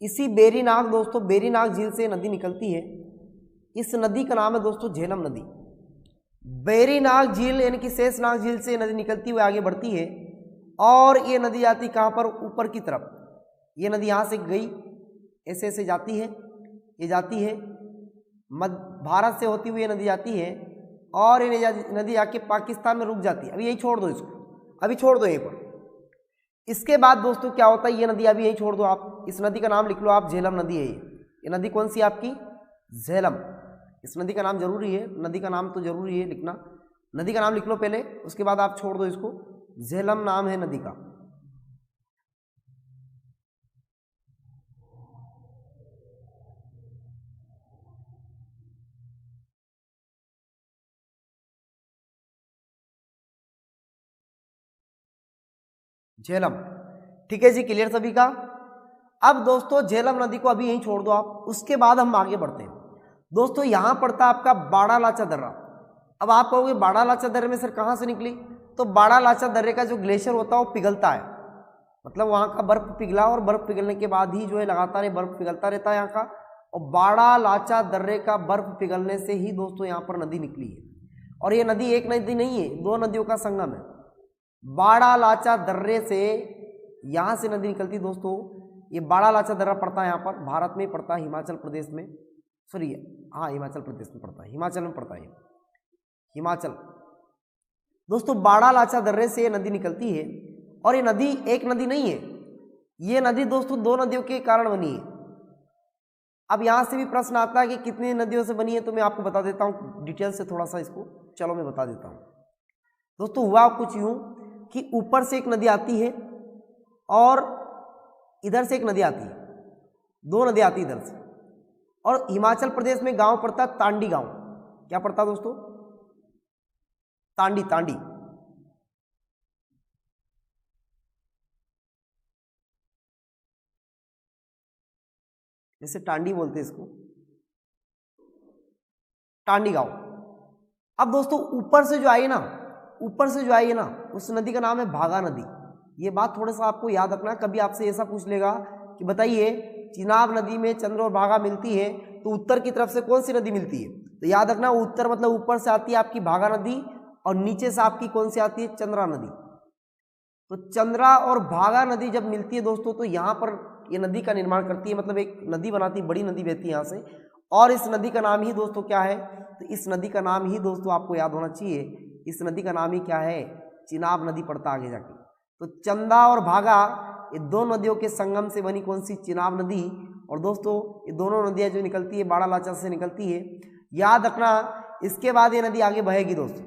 इसी बेरीनाग दोस्तों, बेरीनाग झील से नदी निकलती है। इस नदी का नाम है दोस्तों झेलम नदी। बेरीनाग झील यानी कि शेषनाग झील से नदी निकलती हुई आगे बढ़ती है और ये नदी जाती कहाँ पर, ऊपर की तरफ। ये नदी यहाँ से गई, ऐसे ऐसे जाती है, ये जाती है भारत से होती हुई ये नदी जाती है और ये नदी जाके पाकिस्तान में रुक जाती है। अभी यही छोड़ दो इसको, अभी छोड़ दो यहीं पर। इसके बाद दोस्तों क्या होता है, ये नदी अभी यहीं छोड़ दो आप, इस नदी का नाम लिख लो आप, झेलम नदी है ये नदी कौन सी आपकी, झेलम। इस नदी का नाम जरूरी है, नदी का नाम तो जरूरी है लिखना, नदी का नाम लिख लो पहले, उसके बाद आप छोड़ दो इसको, झेलम नाम है नदी का। झेलम, ठीक है जी, क्लियर सभी का। अब दोस्तों झेलम नदी को अभी यहीं छोड़ दो आप, उसके बाद हम आगे बढ़ते हैं। दोस्तों यहाँ पड़ता है आपका बाड़ा लाचा दर्रा। अब आप कहोगे बाड़ा लाचा दर्रे में सर कहाँ से निकली, तो बाड़ा लाचा दर्रे का जो ग्लेशियर होता है वो पिघलता है, मतलब वहाँ का बर्फ पिघला और बर्फ पिघलने के बाद ही जो है लगातार ये बर्फ पिघलता रहता है यहाँ का, और बाड़ा लाचा दर्रे का बर्फ पिघलने से ही दोस्तों यहाँ पर नदी निकली है। और ये नदी एक नदी नहीं है, दो नदियों का संगम है। बाड़ा लाचा दर्रे से यहाँ से नदी निकलती दोस्तों। ये बाड़ा लाचा दर्रा पड़ता है यहाँ पर, भारत में पड़ता है, हिमाचल प्रदेश में, सॉरी हाँ हिमाचल प्रदेश में पड़ता है, हिमाचल में पड़ता है, हिमाचल। दोस्तों बाड़ा लाचा दर्रे से ये नदी निकलती है, और ये नदी एक नदी नहीं है, ये नदी दोस्तों दो नदियों के कारण बनी है। अब यहाँ से भी प्रश्न आता है कि कितनी नदियों से बनी है, तो मैं आपको बता देता हूँ डिटेल से थोड़ा सा इसको, चलो मैं बता देता हूँ। दोस्तों हुआ कुछ यूँ कि ऊपर से एक नदी आती है और इधर से एक नदी आती है, दो नदी आती है इधर से, और हिमाचल प्रदेश में गांव पड़ता है तांडी गांव। क्या पड़ता है दोस्तों, तांडी, तांडी। जैसे टांडी बोलते हैं इसको, टांडी गांव। अब दोस्तों ऊपर से जो आई ना, ऊपर से जो आई है ना, उस नदी का नाम है भागा नदी। ये बात थोड़ा सा आपको याद रखना, कभी आपसे ऐसा पूछ लेगा कि बताइए चिनाब नदी में चंद्र और भागा मिलती है, तो उत्तर की तरफ से कौन सी नदी मिलती है, तो याद रखना उत्तर मतलब ऊपर से आती है आपकी भागा नदी, और नीचे से आपकी कौन सी आती है, चंद्रा नदी। तो चंद्रा और भागा नदी जब मिलती है दोस्तों, तो यहाँ पर ये नदी का निर्माण करती है, मतलब एक नदी बनाती है, बड़ी नदी बहती है यहाँ से, और इस नदी का नाम ही दोस्तों क्या है, तो इस नदी का नाम ही दोस्तों आपको याद होना चाहिए, इस नदी का नाम ही क्या है, चिनाब नदी पड़ता आगे जाके। तो चंदा और भागा ये दो नदियों के संगम से बनी कौन सी, चिनाब नदी। और दोस्तों ये दोनों नदियाँ जो निकलती है बाड़ा लाचा से निकलती है, याद रखना। इसके बाद ये नदी आगे बहेगी दोस्तों।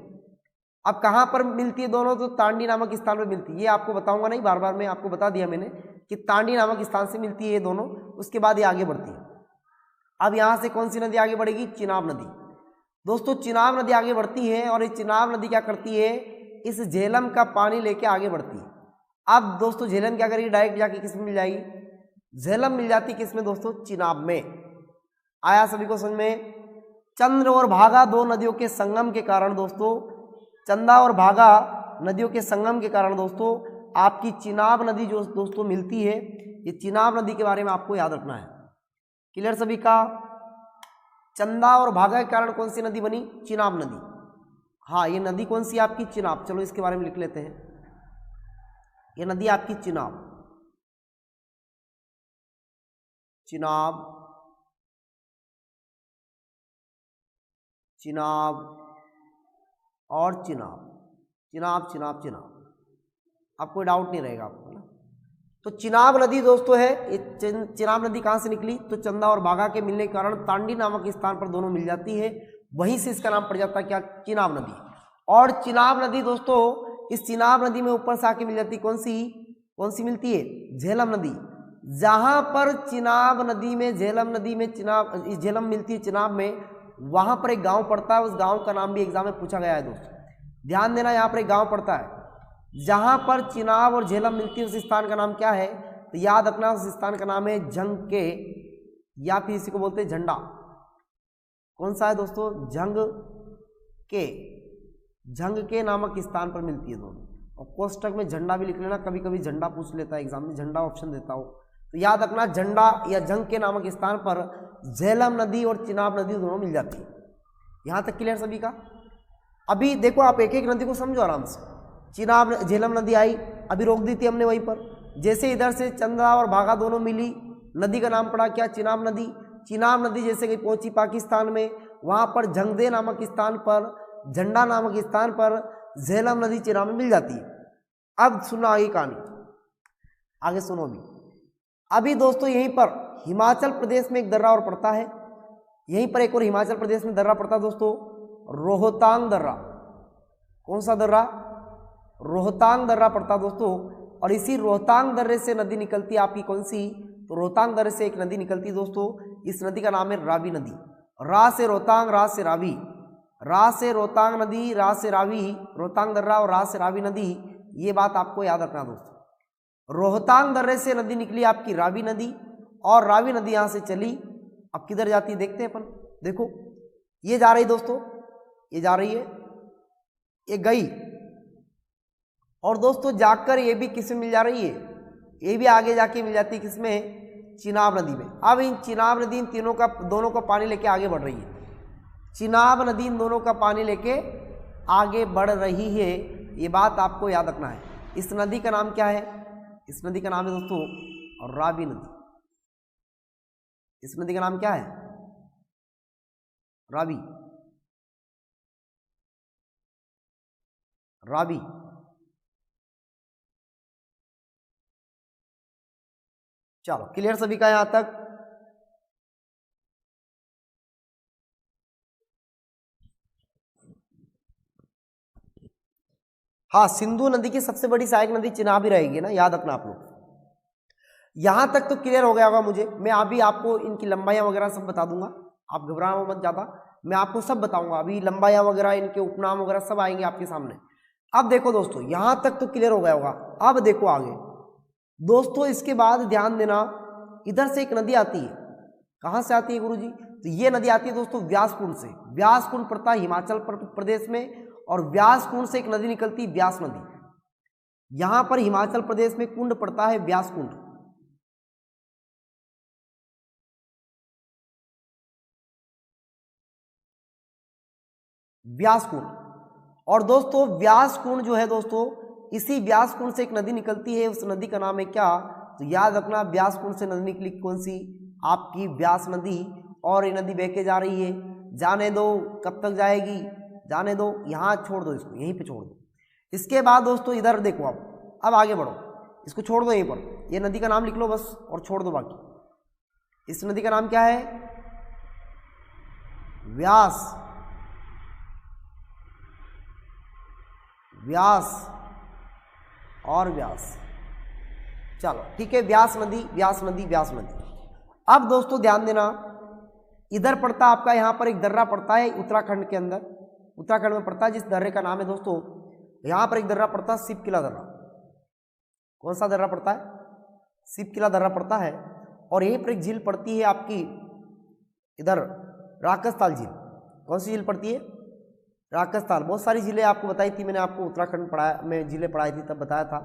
अब कहाँ पर मिलती है दोनों, तो तांडी नामक स्थान पर मिलती है, ये आपको बताऊंगा नहीं, बार बार मैं आपको बता दिया मैंने कि तांडी नामक स्थान से मिलती है ये दोनों, उसके बाद ये आगे बढ़ती है। अब यहाँ से कौन सी नदी आगे बढ़ेगी, चिनाब नदी। दोस्तों चिनाब नदी आगे बढ़ती है, और ये चिनाब नदी क्या करती है, इस झेलम का पानी लेके आगे बढ़ती है। अब दोस्तों झेलम क्या करेगी, डायरेक्ट जाके किस में मिल जाएगी, झेलम मिल जाती किस में दोस्तों, चिनाब में। आया सभी को समझ में। चंद्र और भागा दो नदियों के संगम के कारण दोस्तों, चंदा और भागा नदियों के संगम के कारण दोस्तों आपकी चिनाब नदी जो दोस्तों मिलती है, ये चिनाब नदी के बारे में आपको याद रखना है। क्लियर सभी का। चंदा और भागा के कारण कौन सी नदी बनी, चिनाब नदी। हाँ ये नदी कौन सी आपकी, चिनाब। चलो इसके बारे में लिख लेते हैं, ये नदी आपकी चिनाब, चिनाब, चिनाब और चिनाब, चिनाब चिनाब चिनाब। अब कोई डाउट नहीं रहेगा आपको, है ना। तो चिनाब नदी दोस्तों है, ये चिनाब नदी कहाँ से निकली, तो चंदा और भागा के मिलने के कारण तांडी नामक स्थान पर दोनों मिल जाती है, वहीं से इसका नाम पड़ जाता है क्या, चिनाब नदी। और चिनाब नदी दोस्तों, इस चिनाब नदी में ऊपर से आके मिल जाती कौन सी मिलती है, झेलम नदी। जहां पर चिनाब नदी में, झेलम नदी में चिनाब, झेलम मिलती है चिनाब में, वहां पर एक गांव पड़ता है, उस गांव का नाम भी एग्जाम में पूछा गया है दोस्तों, ध्यान देना। यहाँ पर एक गांव पड़ता है जहां पर चिनाब और झेलम मिलती है, उस स्थान का नाम क्या है, तो याद रखना उस स्थान का नाम है जंग के, या फिर इसी को बोलते हैं झंडा। कौन सा है दोस्तों, झंग के नामक स्थान पर मिलती है दोनों। और कोष्टक में झंडा भी लिख लेना, कभी कभी झंडा पूछ लेता है एग्जाम में, झंडा ऑप्शन देता हो, तो याद रखना झंडा या जंग के नामक स्थान पर झेलम नदी और चिनाब नदी दोनों मिल जाती है। यहाँ तक क्लियर सभी का। अभी देखो आप एक एक नदी को समझो आराम से। चिनाब झेलम नदी आई, अभी रोक दी थी हमने वहीं पर, जैसे इधर से चंदा और भागा दोनों मिली, नदी का नाम पड़ा क्या, चिनाब नदी। चिनाब नदी जैसे कि पहुंची पाकिस्तान में, वहां पर झंगदे नामक स्थान पर, झंडा नामक स्थान पर झेलम नदी चिनाब में मिल जाती है। अब सुनो आगे कहानी, आगे सुनो। अभी दोस्तों यहीं पर हिमाचल प्रदेश में एक दर्रा और पड़ता है, यहीं पर एक और हिमाचल प्रदेश में दर्रा पड़ता है दोस्तों, रोहतांग दर्रा। कौन सा दर्रा, रोहतांग दर्रा पड़ता दोस्तों। और इसी रोहतांग दर्रे से नदी निकलती है आपकी कौन सी, तो रोहतांग दर्रे से एक नदी निकलती है दोस्तों, इस नदी का नाम है रावी नदी। रा से रोहतांग, रा से रावी, रा से रोहतांग नदी, रा से रावी, रोहतांग दर्रा और रा से रावी नदी। ये बात आपको याद रखना दोस्तों। रोहतांग दर्रे से नदी निकली आपकी रावी नदी, और रावी नदी यहां से चली, अब किधर जाती है देखते हैं अपन। देखो ये जा रही दोस्तों, ये जा रही है, ये गई, और दोस्तों जाकर ये भी किसमें मिल जा रही है, ये भी आगे जाके मिल जाती है किसमें, चिनाब नदी में। अब इन चिनाब नदी इन तीनों का, दोनों का पानी लेके आगे बढ़ रही है। चिनाब नदी इन दोनों का पानी लेके आगे बढ़ रही है, ये बात आपको याद रखना है। इस नदी का नाम क्या है, इस नदी का नाम है दोस्तों रावी नदी। इस नदी का नाम क्या है, रावी, रावी। चलो क्लियर सभी का यहां तक। हाँ, सिंधु नदी की सबसे बड़ी सहायक नदी चिनाब ही रहेगी ना, याद रखना आप लोग। यहां तक तो क्लियर हो गया होगा मुझे। मैं अभी आपको इनकी लंबाइयां वगैरह सब बता दूंगा, आप घबराओ मत ज्यादा, मैं आपको सब बताऊंगा। अभी लंबाइयां वगैरह, इनके उपनाम वगैरह सब आएंगे आपके सामने। अब देखो दोस्तों, यहां तक तो क्लियर हो गया होगा। अब देखो आगे दोस्तों, इसके बाद ध्यान देना, इधर से एक नदी आती है। कहां से आती है गुरुजी? तो ये नदी आती है दोस्तों व्यासकुंड से। व्यासकुंड पड़ता है हिमाचल प्रदेश में, और व्यासकुंड से एक नदी निकलती है व्यास नदी। यहां पर हिमाचल प्रदेश में कुंड पड़ता है व्यासकुंड। व्यासकुंड, और दोस्तों व्यासकुंड जो है दोस्तों, इसी व्यासकुंड से एक नदी निकलती है, उस नदी का नाम है क्या? तो याद रखना, व्यासकुंड से नदी निकली कौन सी? आपकी व्यास नदी। और ये नदी बह के जा रही है, जाने दो कब तक जाएगी, जाने दो, यहां छोड़ दो, इसको यहीं पे छोड़ दो। इसके बाद दोस्तों इधर देखो, अब आगे बढ़ो, इसको छोड़ दो यहीं पर, ये नदी का नाम लिख लो बस और छोड़ दो बाकी। इस नदी का नाम क्या है? व्यास, व्यास और व्यास। चलो ठीक है, व्यास नदी, व्यास नदी, व्यास नदी। अब दोस्तों ध्यान देना, इधर पड़ता आपका, यहां पर एक दर्रा पड़ता है उत्तराखंड के अंदर, उत्तराखंड में पड़ता है, जिस दर्रे का नाम है दोस्तों, यहां पर एक दर्रा पड़ता है शिव किला दर्रा। कौन सा दर्रा पड़ता है? शिव किला दर्रा पड़ता है। और यहीं पर एक झील पड़ती है आपकी, इधर राकसताल झील। कौन सी झील पड़ती है? राकसताल। बहुत सारी झीलें आपको बताई थी मैंने, आपको उत्तराखंड पढ़ाया में झीलें पढ़ाई थी तब बताया था,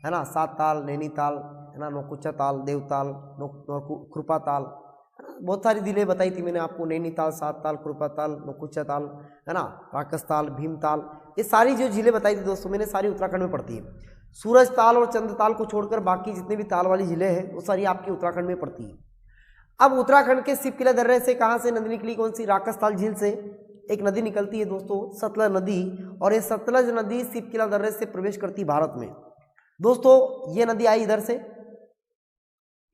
है ना। सात ताल, नैनीताल, है ना, नौकुचिया ताल, देवताल, खुरपा ताल, बहुत सारी झीलें बताई थी मैंने आपको, नैनीताल, सात ताल, खुरपा ताल, नौकुचिया ताल, है ना, राकसताल, भीमताल, ये सारी जो झीलें बताई थी दोस्तों मैंने, सारी उत्तराखंड में पड़ती है। सूरज ताल और चंद्र ताल को छोड़कर बाकी जितने भी ताल वाली झीलें हैं वो सारी आपकी उत्तराखंड में पड़ती है। अब उत्तराखंड के शिव किला दर्रे से कहाँ से नदी निकली? कौन सी? राकसताल झील से एक नदी निकलती है दोस्तों, सतलज नदी, और ये सतलज नदी शिव किला दर्रे से प्रवेश करती है भारत में। दोस्तों ये नदी आई इधर से,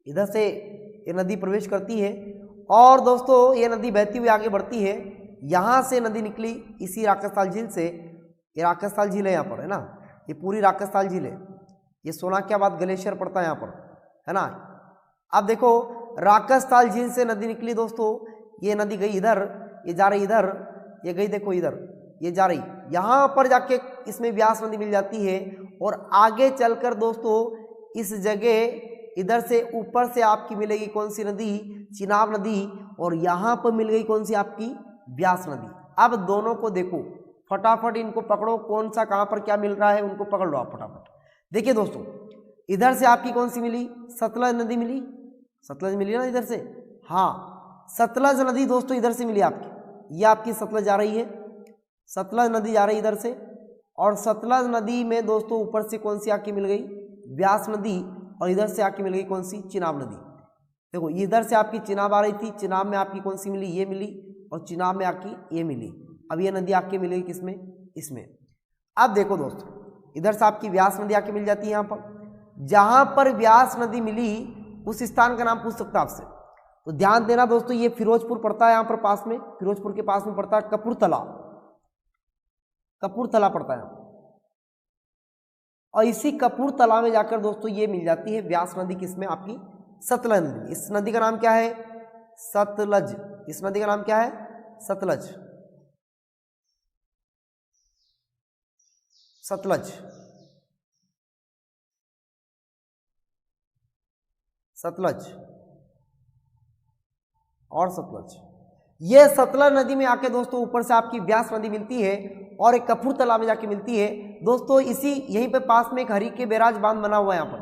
इधर से ये नदी प्रवेश करती है, और दोस्तों ये नदी बहती हुई आगे बढ़ती है। यहां से नदी निकली इसी राकसताल झील से, ये राकसताल झील है यहाँ पर, है ना, ये पूरी राकसताल झील है, ये सोनाक्याबाद ग्लेशियर पड़ता है यहाँ पर, है ना। अब देखो राकसताल झील से नदी निकली दोस्तों, ये नदी गई इधर, ये जा रही इधर, ये गई देखो इधर, ये जा रही, यहाँ पर जाके इसमें व्यास नदी मिल जाती है। और आगे चलकर दोस्तों इस जगह इधर से ऊपर से आपकी मिलेगी कौन सी नदी? चिनाब नदी, और यहाँ पर मिल गई कौन सी? आपकी व्यास नदी। अब दोनों को देखो फटाफट, इनको पकड़ो, कौन सा कहाँ पर क्या मिल रहा है उनको पकड़ लो आप फटाफट। देखिए दोस्तों, इधर से आपकी कौन सी मिली? सतलज नदी मिली, सतलज मिली ना इधर से, हाँ सतलज नदी दोस्तों इधर से मिली आपकी, ये आपकी सतलज जा रही है, सतलज नदी जा रही है इधर से, और सतलज नदी में दोस्तों ऊपर से कौन सी आके मिल गई? व्यास नदी, और इधर से आके मिल गई कौन सी? चिनाब नदी। देखो इधर से आपकी चिनाब आ रही थी, चिनाब में आपकी कौन सी मिली? ये मिली, और चिनाब में आपकी ये मिली। अब ये नदी आपकी मिलेगी किसमें? इसमें। अब देखो दोस्तों, इधर से आपकी व्यास नदी आके मिल जाती है यहाँ पर। जहां पर व्यास नदी मिली उस स्थान का नाम पूछ सकता है आपसे, तो ध्यान देना दोस्तों, ये फिरोजपुर पड़ता है यहाँ पर पास में, फिरोजपुर के पास में पड़ता है कपूरथला, कपूरथला पड़ता है। और इसी कपूरथला में जाकर दोस्तों ये मिल जाती है व्यास नदी, किसमें? आपकी सतलज नदी। इस नदी का नाम क्या है? सतलज। इस नदी का नाम क्या है? सतलज, सतलज। सतलज और सतलज। ये सतलज नदी में आके दोस्तों ऊपर से आपकी व्यास नदी मिलती है और एक कपूरथला में जाके मिलती है दोस्तों। इसी यहीं पे पास में एक हरि के बैराज बांध बना हुआ है, यहाँ पर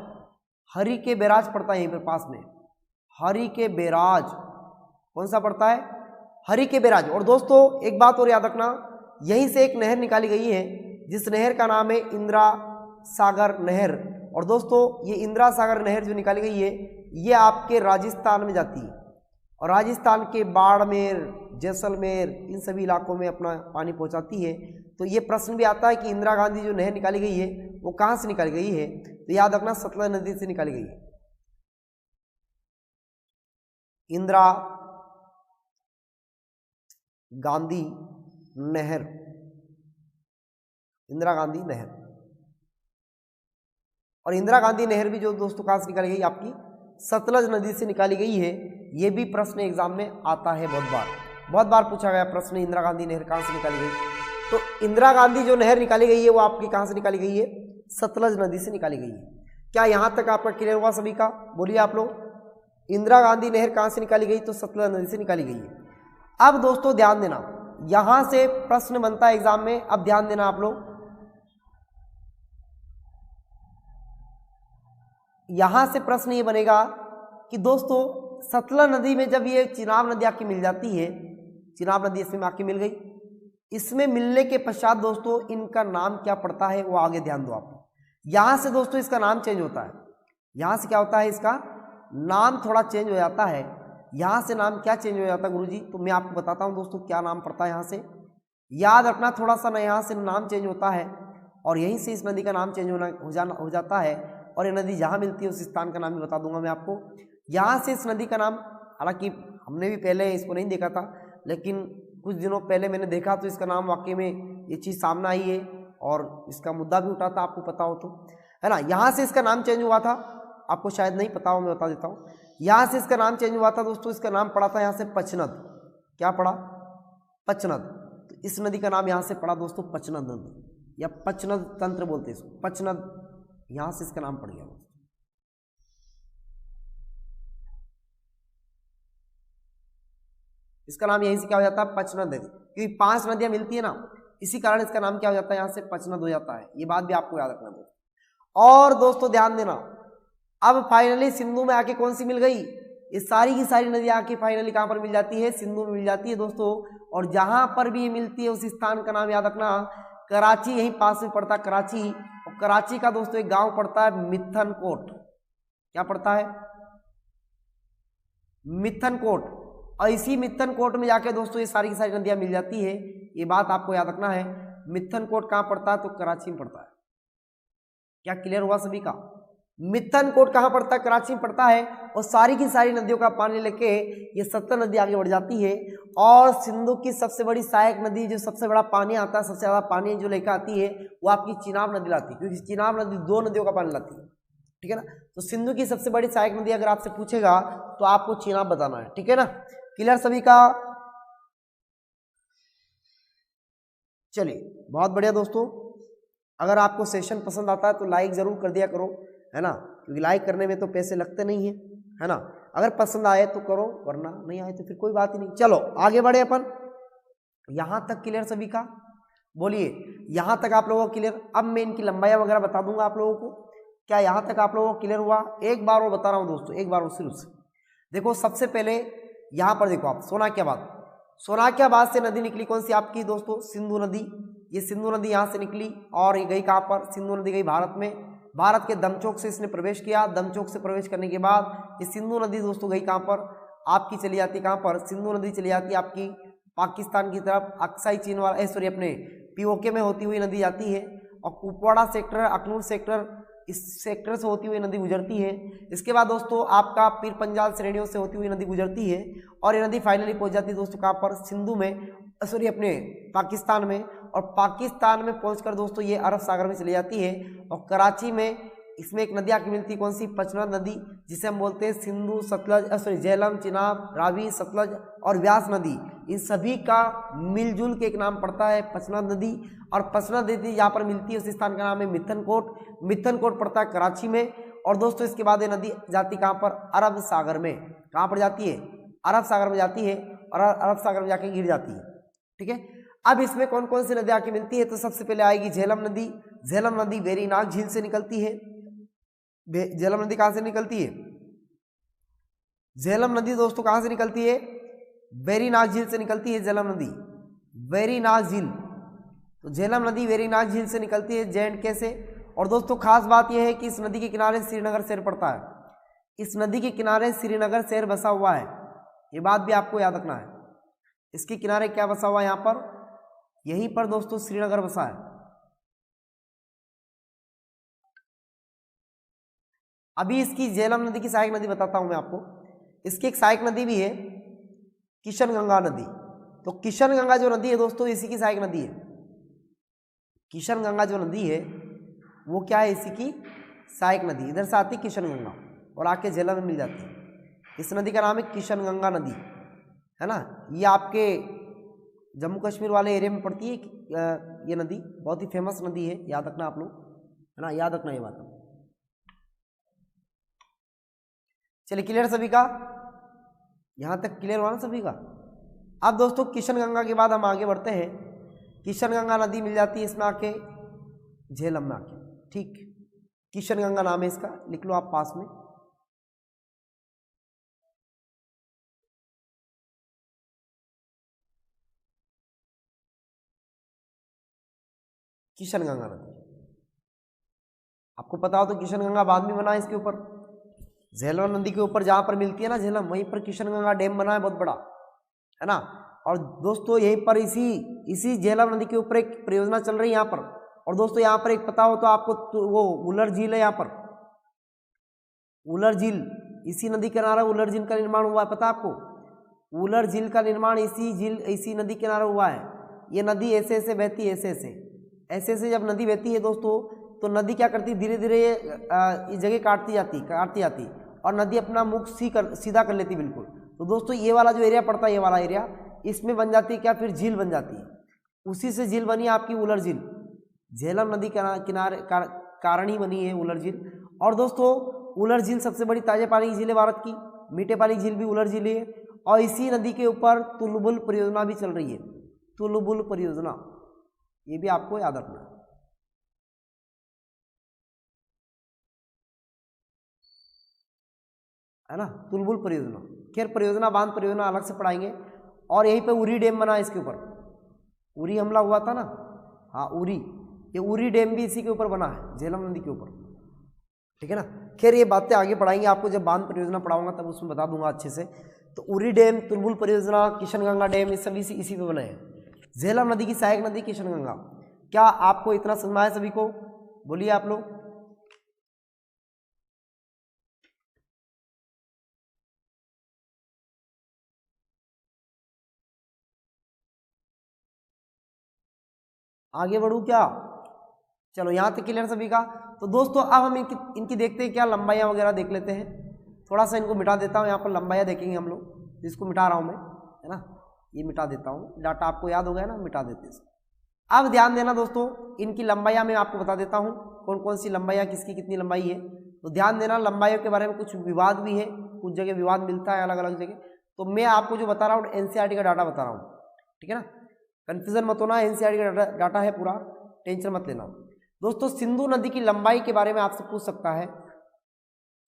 हरि के बैराज पड़ता है यहीं पर पास में, हरि के बैराज कौन सा पड़ता है, हरि के बैराज। और दोस्तों एक बात और याद रखना, यहीं से एक नहर निकाली गई है जिस नहर का नाम है इंदिरा सागर नहर। और दोस्तों ये इंदिरा सागर नहर जो निकाली गई है ये आपके राजस्थान में जाती है और राजस्थान के बाड़मेर, जैसलमेर इन सभी इलाकों में अपना पानी पहुंचाती है। तो ये प्रश्न भी आता है कि इंदिरा गांधी जो नहर निकाली गई है वो कहाँ से निकाली गई है, तो याद रखना सतलज नदी से निकाली गई है। इंदिरा गांधी नहर, इंदिरा गांधी नहर। और इंदिरा गांधी नहर भी जो दोस्तों कहाँ से निकाली गई, आपकी सतलज नदी से निकाली गई है। ये भी प्रश्न एग्जाम में आता है, बहुत बार पूछा गया प्रश्न, इंदिरा गांधी नहर कहाँ से निकाली गई। तो इंदिरा गांधी जो नहर निकाली गई है वो आपकी कहाँ से निकाली गई है, सतलज नदी से निकाली गई है। क्या यहाँ तक आपका क्लियर हुआ सभी का, बोलिए आप लोग। इंदिरा गांधी नहर कहाँ से निकाली गई, तो सतलज नदी से निकाली गई है। अब दोस्तों ध्यान देना, यहां से प्रश्न बनता है एग्जाम में, अब ध्यान देना आप लोग, यहां से प्रश्न ये बनेगा कि दोस्तों सतलज नदी में जब ये चिनाब नदी आके मिल जाती है, चिनाब नदी इसमें आके मिल गई, इसमें मिलने के पश्चात दोस्तों इनका नाम क्या पड़ता है वो आगे ध्यान दो आप। यहां से दोस्तों इसका नाम चेंज होता है, यहां से क्या होता है, इसका नाम थोड़ा चेंज हो जाता है। यहाँ से नाम क्या चेंज हो जाता है गुरुजी, तो मैं आपको बताता हूँ दोस्तों क्या नाम पड़ता है यहाँ से, याद रखना थोड़ा सा ना, यहाँ से नाम चेंज होता है और यहीं से इस नदी का नाम चेंज हो जाता है। और ये नदी जहाँ मिलती है उस स्थान का नाम भी बता दूंगा मैं आपको। यहाँ से इस नदी का नाम, हालांकि हमने भी पहले इसको नहीं देखा था लेकिन कुछ दिनों पहले मैंने देखा तो इसका नाम वाकई में ये चीज़ सामने आई है और इसका मुद्दा भी उठा था, आपको पता हो तो, है ना। यहाँ से इसका नाम चेंज हुआ था, आपको शायद नहीं पता हो, मैं बता देता हूँ। यहाँ से इसका नाम चेंज हुआ था दोस्तों, इसका नाम पड़ा था यहाँ से पचनद, क्या पड़ा, पचनद। तो इस नदी का नाम यहाँ से पड़ा दोस्तों पचनद नदी या पचनद तंत्र बोलते हैं इसको, पचनद, यहाँ से इसका नाम पड़ गया। इसका नाम यहीं से क्या हो जाता है, पचनद नदी, क्योंकि 5 नदियां मिलती है ना, इसी कारण इसका नाम क्या हो जाता है, यहाँ से पचनद हो जाता है। ये बात भी आपको याद रखना दोस्तों। और दोस्तों ध्यान देना, अब फाइनली सिंधु में आके कौन सी मिल गई, ये सारी की सारी नदियां आके फाइनली कहां पर मिल जाती है, सिंधु में मिल जाती है दोस्तों। और जहां पर भी ये मिलती है उस स्थान का नाम याद रखना, कराची यहीं पास में पड़ता है कराची। और कराची का दोस्तों एक गांव पड़ता है मिथनकोट, क्या पड़ता है, मिथनकोट। और इसी मिथनकोट में जाके दोस्तों ये सारी की सारी नदियां मिल जाती है, ये बात आपको याद रखना है। मिथनकोट कहां पड़ता है, तो कराची में पड़ता है। क्या क्लियर हुआ सभी का, मिथनकोट कहां पड़ता है, कराची में पड़ता है। और सारी की सारी नदियों का पानी लेके ये सतलज नदी आगे बढ़ जाती है और सिंधु की सबसे बड़ी सहायक नदी, जो सबसे बड़ा पानी आता है, सबसे ज्यादा पानी जो लेकर आती है वो आपकी चिनाब नदी लाती है, क्योंकि चिनाब नदी 2 नदियों का पानी लाती है, ठीक है ना। तो सिंधु की सबसे बड़ी सहायक नदी अगर आपसे पूछेगा तो आपको चिनाब बताना है, ठीक है ना। क्लियर सभी का, चलिए बहुत बढ़िया दोस्तों। अगर आपको सेशन पसंद आता है तो लाइक जरूर कर दिया करो, है ना, क्योंकि लाइक करने में तो पैसे लगते नहीं है ना। अगर पसंद आए तो करो, वरना नहीं आए तो फिर कोई बात ही नहीं। चलो आगे बढ़े अपन, यहां तक क्लियर सभी का, बोलिए यहां तक आप लोगों को क्लियर। अब मैं इनकी लंबाइयां वगैरह बता दूंगा आप लोगों को, क्या यहां तक आप लोगों को क्लियर हुआ। एक बार वो बता रहा हूं दोस्तों, एक बार वो सिर्फ से देखो। सबसे पहले यहां पर देखो आप, सोनाक्याबाद, सोनाक्याबाद से नदी निकली कौन सी आपकी दोस्तों, सिंधु नदी। ये सिंधु नदी यहां से निकली और ये गई कहां पर, सिंधु नदी गई भारत में। भारत के दमचौक से इसने प्रवेश किया, दमचौक से प्रवेश करने के बाद ये सिंधु नदी दोस्तों गई कहां पर, आपकी चली जाती है कहां पर, सिंधु नदी चली जाती है आपकी पाकिस्तान की तरफ, अक्साई चीन वाला सॉरी अपने पीओके में होती हुई नदी जाती है। और कुपवाड़ा सेक्टर, अखनूर सेक्टर, इस सेक्टर से होती हुई नदी गुजरती है। इसके बाद दोस्तों आपका पीर पंजाल श्रेणियों से होती हुई नदी गुजरती है और ये नदी फाइनली पहुंच जाती है दोस्तों कहां पर, सिंधु में, सॉरी अपने पाकिस्तान में। और पाकिस्तान में पहुंचकर दोस्तों ये अरब सागर में चली जाती है। और कराची में इसमें एक नदी आके मिलती है कौन सी, पचनद नदी, जिसे हम बोलते हैं सिंधु, सतलज, सॉरी झेलम, चिनाब, रावी, सतलज और व्यास नदी। इन सभी का मिलजुल के एक नाम पड़ता है पचनद नदी। और पचनद नदी जहाँ पर मिलती है उस स्थान का नाम है मिथनकोट। मिथनकोट पड़ता है कराची में और दोस्तों इसके बाद ये नदी जाती कहाँ पर, अरब सागर में। कहाँ पर जाती है, अरब सागर में जाती है और अरब सागर में जाके गिर जाती है। ठीक है, अब इसमें कौन कौन सी नदी आके मिलती है, तो सबसे पहले आएगी झेलम नदी। झेलम नदी वेरीनाग झील से निकलती है। झेलम नदी कहाँ से निकलती है, झेलम नदी दोस्तों कहाँ से निकलती है, वेरीनाग झील से निकलती है झेलम नदी, वेरीनाग झील। तो झेलम नदी वेरीनाग झील से निकलती है J&K से। और दोस्तों खास बात यह है कि इस नदी के किनारे श्रीनगर शहर पड़ता है। इस नदी के किनारे श्रीनगर शहर बसा हुआ है, ये बात भी आपको याद रखना है। इसके किनारे क्या बसा हुआ है, यहाँ पर, यहीं पर दोस्तों श्रीनगर बसा है। अभी इसकी झेलम नदी की सहायक नदी बताता हूं मैं आपको। इसकी एक सहायक नदी भी है किशनगंगा नदी। तो किशनगंगा जो नदी है दोस्तों इसी की सहायक नदी है। किशनगंगा जो नदी है वो क्या है, इसी की सहायक नदी। इधर से आती है किशनगंगा और आके झेलम में मिल जाती है। इस नदी का नाम है किशनगंगा नदी, है ना। ये आपके जम्मू कश्मीर वाले एरिया में पड़ती है ये नदी, बहुत ही फेमस नदी है, याद रखना आप लोग, है ना, याद रखना ये बात। चलिए क्लियर सभी का, यहाँ तक क्लियर हुआ ना सभी का। अब दोस्तों किशनगंगा के बाद हम आगे बढ़ते हैं। किशनगंगा नदी मिल जाती है इसमें आके झेलम में आके। ठीक, किशनगंगा नाम है इसका, लिख लो आप पास में। किशनगंगा नदी आपको पता हो तो किशनगंगा बाद में बना है इसके ऊपर, झेलम नदी के ऊपर जहां पर मिलती है ना झेलम, वहीं पर किशनगंगा डैम बना है बहुत बड़ा, है ना। और दोस्तों यहीं पर इसी झेलम नदी के ऊपर एक परियोजना चल रही है यहाँ पर। और दोस्तों यहाँ पर एक पता हो तो आपको, तो वो उलर झील है यहाँ पर, उलर झील, इसी नदी किनारे उलर झील का निर्माण हुआ है, पता आपको। उलर झील का निर्माण इसी नदी किनारे हुआ है। ये नदी ऐसे ऐसे बहती है, ऐसे ऐसे जब नदी बहती है दोस्तों, तो नदी क्या करती है, धीरे धीरे ये जगह काटती जाती और नदी अपना मुख सीधा कर लेती बिल्कुल। तो दोस्तों ये वाला जो एरिया पड़ता है, ये वाला एरिया, इसमें बन जाती है क्या, फिर झील बन जाती है। उसी से झील बनी आपकी उलर झील, झेलम नदी किनारे कारण ही बनी है उलर झील। और दोस्तों उलर झील सबसे बड़ी ताजे पानी की झील है भारत की, मीठे पानी की झील भी उलर झील है। और इसी नदी के ऊपर तुलबुल परियोजना भी चल रही है, तुलबुल परियोजना, ये भी आपको याद रखना है। है ना, तुलबुल परियोजना। खैर परियोजना बांध परियोजना अलग से पढ़ाएंगे। और यहीं पे उरी डैम बना है इसके ऊपर, उरी हमला हुआ था ना, हाँ उरी, ये उरी डैम भी इसी के ऊपर बना है, झेलम नदी के ऊपर। ठीक है ना, खैर ये बातें आगे पढ़ाएंगे आपको, जब बांध परियोजना पढ़ाऊंगा तब उसमें बता दूंगा अच्छे से। तो उरी डैम, तुलबुल परियोजना, किशनगंगा डैम, ये सभी इसी पे बने हैं। झेलम नदी की सहायक नदी किशनगंगा। क्या आपको इतना समझ आया सभी को, बोलिए आप लोग। आगे बढ़ूं क्या, चलो यहाँ तक क्लियर सभी का। तो दोस्तों अब हम इनकी देखते हैं क्या, लंबाइयाँ वगैरह देख लेते हैं। थोड़ा सा इनको मिटा देता हूँ, यहाँ पर लंबाइयाँ देखेंगे हम लोग, जिसको मिटा रहा हूँ मैं, है ना, ये मिटा देता हूँ, डाटा आपको याद हो गया ना, मिटा देते हैं। अब ध्यान देना दोस्तों, इनकी लंबाइयाँ मैं आपको बता देता हूँ, कौन कौन सी लंबाइयाँ, किसकी कितनी लंबाई है। तो ध्यान देना, लंबाइयों के बारे में कुछ विवाद भी है, कुछ जगह विवाद मिलता है अलग अलग जगह। तो मैं आपको जो बता रहा हूँ NCERT का डाटा बता रहा हूँ, ठीक है ना, कन्फ्यूजन मत होना, NCERT का डाटा है पूरा, टेंशन मत लेना। दोस्तों सिंधु नदी की लंबाई के बारे में आपसे पूछ सकता है,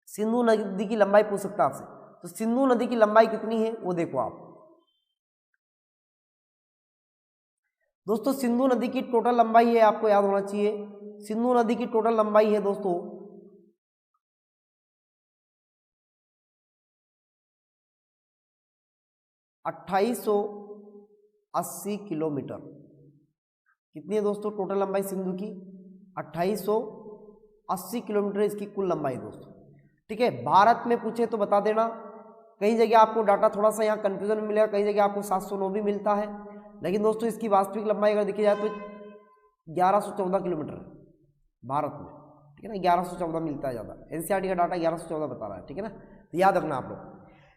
सिंधु नदी की लंबाई पूछ सकता है आपसे। तो सिंधु नदी की लंबाई कितनी है वो देखो आप। दोस्तों सिंधु नदी की टोटल लंबाई है, आपको याद होना चाहिए, सिंधु नदी की टोटल लंबाई है दोस्तों 2880 किलोमीटर। कितनी है दोस्तों टोटल लंबाई सिंधु की, 2880 किलोमीटर इसकी कुल लंबाई दोस्तों। ठीक है, भारत में पूछे तो बता देना, कई जगह आपको डाटा थोड़ा सा यहाँ कंफ्यूजन में मिलेगा, कई जगह आपको 709 भी मिलता है, लेकिन दोस्तों इसकी वास्तविक लंबाई अगर देखी जाए तो 1114 किलोमीटर है भारत में, ठीक है ना, 1114 मिलता है ज़्यादा। NCERT का डाटा 1114 बता रहा है, ठीक है ना, तो याद रखना आप लोग।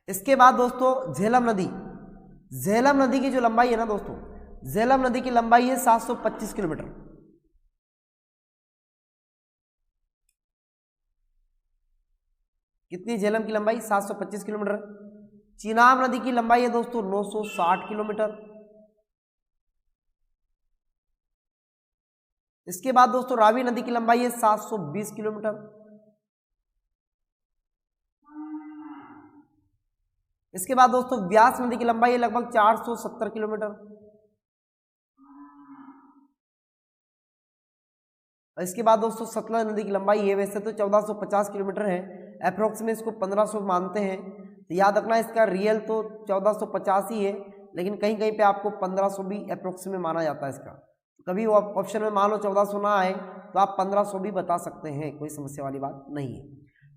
इसके बाद दोस्तों झेलम नदी, झेलम नदी की जो लंबाई है ना दोस्तों, झेलम नदी की लंबाई है 725 किलोमीटर। कितनी झेलम की लंबाई 725 किलोमीटर। चिनाब नदी की लंबाई है दोस्तों 960 किलोमीटर। इसके बाद दोस्तों रावी नदी की लंबाई है 720 किलोमीटर। इसके बाद दोस्तों व्यास नदी की लंबाई है लगभग 470 किलोमीटर। इसके बाद दोस्तों सतलज नदी की लंबाई है, वैसे तो 1450 किलोमीटर है, अप्रोक्स में इसको 1500 मानते हैं, तो याद रखना इसका रियल तो 1450 ही है, लेकिन कहीं कहीं पे आपको 1500 भी अप्रोक्स में माना जाता है इसका। कभी वो ऑप्शन में मान लो 1400 ना आए तो आप 1500 भी बता सकते हैं, कोई समस्या वाली बात नहीं है।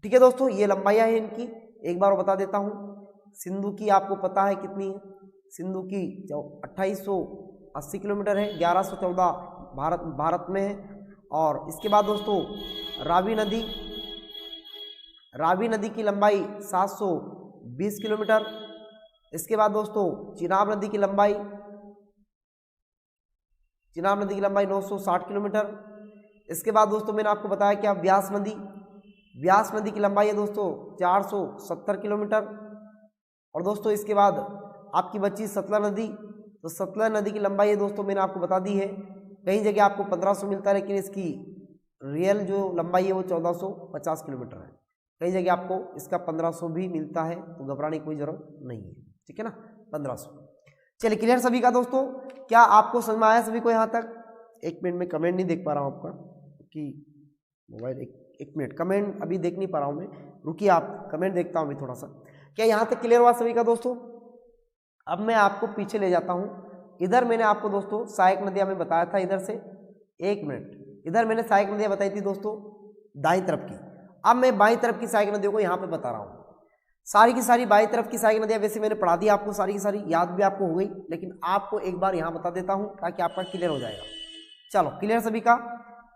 ठीक है दोस्तों, ये लंबाइयाँ हैं इनकी, एक बार बता देता हूँ। सिंधु की आपको पता है कितनी है, सिंधु की 2880 किलोमीटर है, 1114 भारत में है। और इसके बाद दोस्तों रावी नदी की लंबाई 720 किलोमीटर। इसके बाद दोस्तों चिनाब नदी की लंबाई 960 किलोमीटर। इसके बाद दोस्तों मैंने आपको बताया क्या व्यास नदी की लंबाई है दोस्तों 470 किलोमीटर। और दोस्तों इसके बाद आपकी बची सतलज नदी, तो सतलज नदी की लंबाई है दोस्तों मैंने आपको बता दी है, कई जगह आपको 1500 मिलता है, लेकिन इसकी रियल जो लंबाई है वो 1450 किलोमीटर है, कई जगह आपको इसका 1500 भी मिलता है, तो घबराने की कोई ज़रूरत नहीं है। ठीक है ना, 1500। चलिए क्लियर सभी का दोस्तों, क्या आपको समझ में आया सभी को यहाँ तक? एक मिनट में कमेंट नहीं देख पा रहा हूँ आपका, कि मोबाइल एक मिनट कमेंट अभी देख नहीं पा रहा हूँ मैं, रुकिए आप कमेंट देखता हूँ अभी थोड़ा सा। क्या यहाँ तक क्लियर हुआ सभी का दोस्तों? अब मैं आपको पीछे ले जाता हूँ। इधर मैंने आपको दोस्तों सहायक नदियाँ में बताया था, इधर से एक मिनट, इधर मैंने सहायक नदियाँ बताई थी दोस्तों दाईं तरफ की, अब मैं बाईं तरफ की सहायक नदियों को यहाँ पे बता रहा हूँ। सारी की सारी बाईं तरफ की सहायक नदियाँ वैसे मैंने पढ़ा दी आपको, सारी की सारी याद भी आपको हो गई, लेकिन आपको एक बार यहाँ बता देता हूँ ताकि आपका क्लियर हो जाएगा। चलो क्लियर सभी का,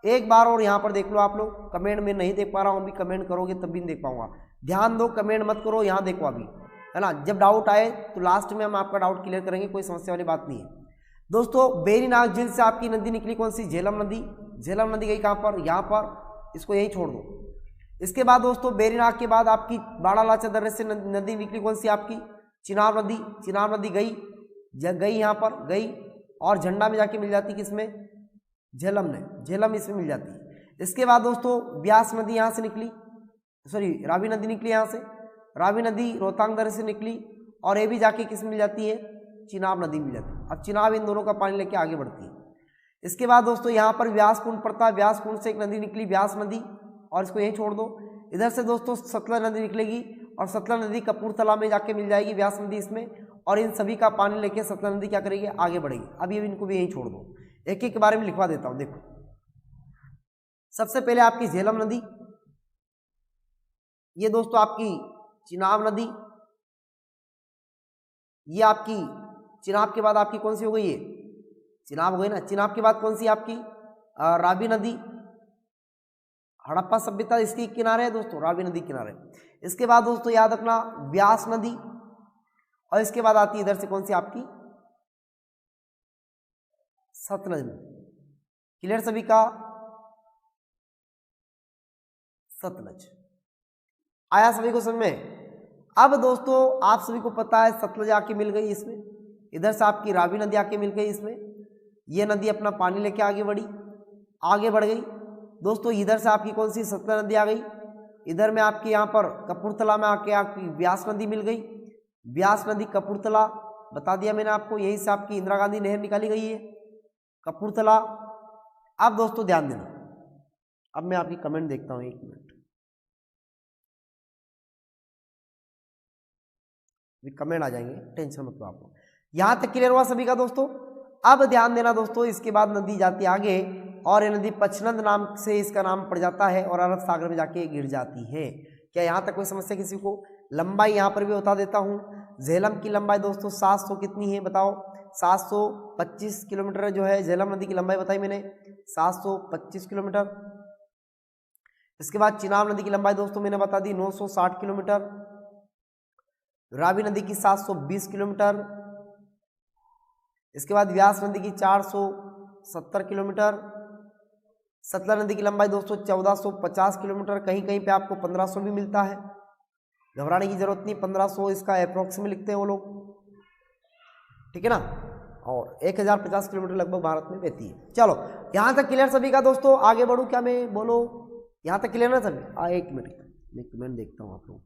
एक बार और यहाँ पर देख लो आप लोग। कमेंट में नहीं देख पा रहा हूँ अभी, कमेंट करोगे तब भी नहीं देख पाऊंगा, ध्यान दो, कमेंट मत करो, यहाँ देखो अभी, है ना। जब डाउट आए तो लास्ट में हम आपका डाउट क्लियर करेंगे, कोई समस्या वाली बात नहीं है दोस्तों। बेरीनाग झील से आपकी नदी निकली कौन सी? झेलम नदी। झेलम नदी गई कहाँ पर? यहाँ पर, इसको यहीं छोड़ दो। इसके बाद दोस्तों बेरीनाग के बाद आपकी बाड़ालाचा दर्रे से नदी निकली कौन सी? आपकी चिनाब नदी। चिनाब नदी गई यहाँ पर गई, और झंडा में जाके मिल जाती किसमें? झेलम में, झेलम इसमें मिल जाती। इसके बाद दोस्तों व्यास नदी यहाँ से निकली, सॉरी रावी नदी निकली यहाँ से, रावी नदी रोहतांग दर्रे से निकली, और ये भी जाके किस मिल जाती है? चिनाब नदी मिल जाती है। अब चिनाब इन दोनों का पानी लेके आगे बढ़ती है। इसके बाद दोस्तों यहाँ पर व्यास कुंड पड़ता है, व्यास कुंड से एक नदी निकली व्यास नदी, और इसको यहीं छोड़ दो। इधर से दोस्तों सतलज नदी निकलेगी, और सतलज नदी कपूरथला में जाके मिल जाएगी व्यास नदी इसमें, और इन सभी का पानी लेके सतलज नदी क्या करेगी? आगे बढ़ेगी। अभी इनको भी यहीं छोड़ दो, एक एक के बारे में लिखवा देता हूँ। देखो सबसे पहले आपकी झेलम नदी, ये दोस्तों आपकी चिनाब नदी, ये आपकी चिनाब के बाद आपकी कौन सी हो गई? ये चिनाब हो गई ना। चिनाब के बाद कौन सी आपकी? रावी नदी। हड़प्पा सभ्यता इसके किनारे है दोस्तों, रावी नदी किनारे। इसके बाद दोस्तों याद रखना व्यास नदी, और इसके बाद आती है इधर से कौन सी आपकी? सतलज नदी। क्लियर सभी का? सतलज आया सभी को समझ में? अब दोस्तों आप सभी को पता है सतलज आके मिल गई इसमें, इधर से आपकी रावी नदी आके मिल गई इसमें, ये नदी अपना पानी लेके आगे बढ़ गई दोस्तों। इधर से आपकी कौन सी? सतलज नदी आ गई। इधर में आपकी यहाँ पर कपूरथला में आके आपकी व्यास नदी मिल गई, व्यास नदी कपूरथला बता दिया मैंने आपको, यहीं से आपकी इंदिरा गांधी नहर निकाली गई है कपूरथला। अब दोस्तों ध्यान देना, अब मैं आपकी कमेंट देखता हूँ, एक मिनट, कमेंट आ जाएंगे, टेंशन मत लो आप। यहां तक क्लियर हुआ सभी का दोस्तों? अब ध्यान देना दोस्तों, इसके बाद नदी जाती है आगे, और ये नदी पचनंद नाम से इसका नाम पड़ जाता है, और अरब सागर में जाके गिर जाती है। क्या यहां तक कोई समस्या किसी को? लंबाई यहां पर भी बता देता हूं। झेलम की लंबाई दोस्तों 700 कितनी है बताओ? 725 किलोमीटर जो है झेलम नदी की लंबाई बताई मैंने, 725 किलोमीटर। इसके बाद चिनाब नदी की लंबाई दोस्तों मैंने बता दी 960 किलोमीटर। रावी नदी की 720 किलोमीटर। इसके बाद व्यास नदी की 470 किलोमीटर। सतलज नदी की लंबाई दोस्तों 1450 किलोमीटर, कहीं कहीं पे आपको 1500 भी मिलता है। घबराने की जरूरत नहीं, 1500 इसका अप्रोक्सीमेट लिखते हैं वो लोग, ठीक है ना। और 1050 किलोमीटर लगभग भारत में बहती है। चलो यहाँ तक क्लियर सभी का दोस्तों, आगे बढ़ूँ क्या मैं, बोलो यहाँ तक क्लियर ना सभी? एक मिनट देखता हूँ आप लोग।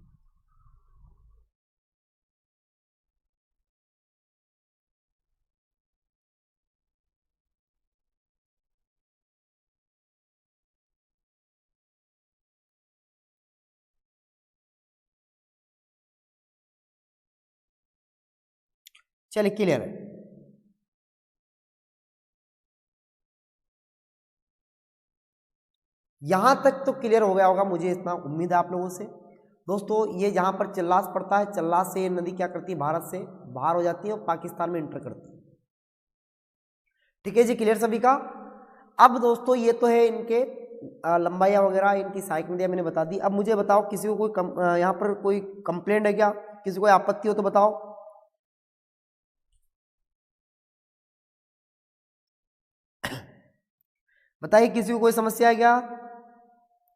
चलिए क्लियर है, यहां तक तो क्लियर हो गया होगा, मुझे इतना उम्मीद है आप लोगों से। दोस्तों ये जहां पर चल्लास पड़ता है, चल्लास से ये नदी क्या करती है, भारत से बाहर हो जाती है और पाकिस्तान में इंटर करती है। ठीक है जी, क्लियर सभी का। अब दोस्तों ये तो है इनके लंबाइयाँ वगैरह, इनकी सहायक नदियाँ मैंने बता दी। अब मुझे बताओ किसी को कोई यहाँ पर कोई कंप्लेंट है क्या, किसी को आपत्ति हो तो बताओ। बताइए किसी को कोई समस्या है क्या?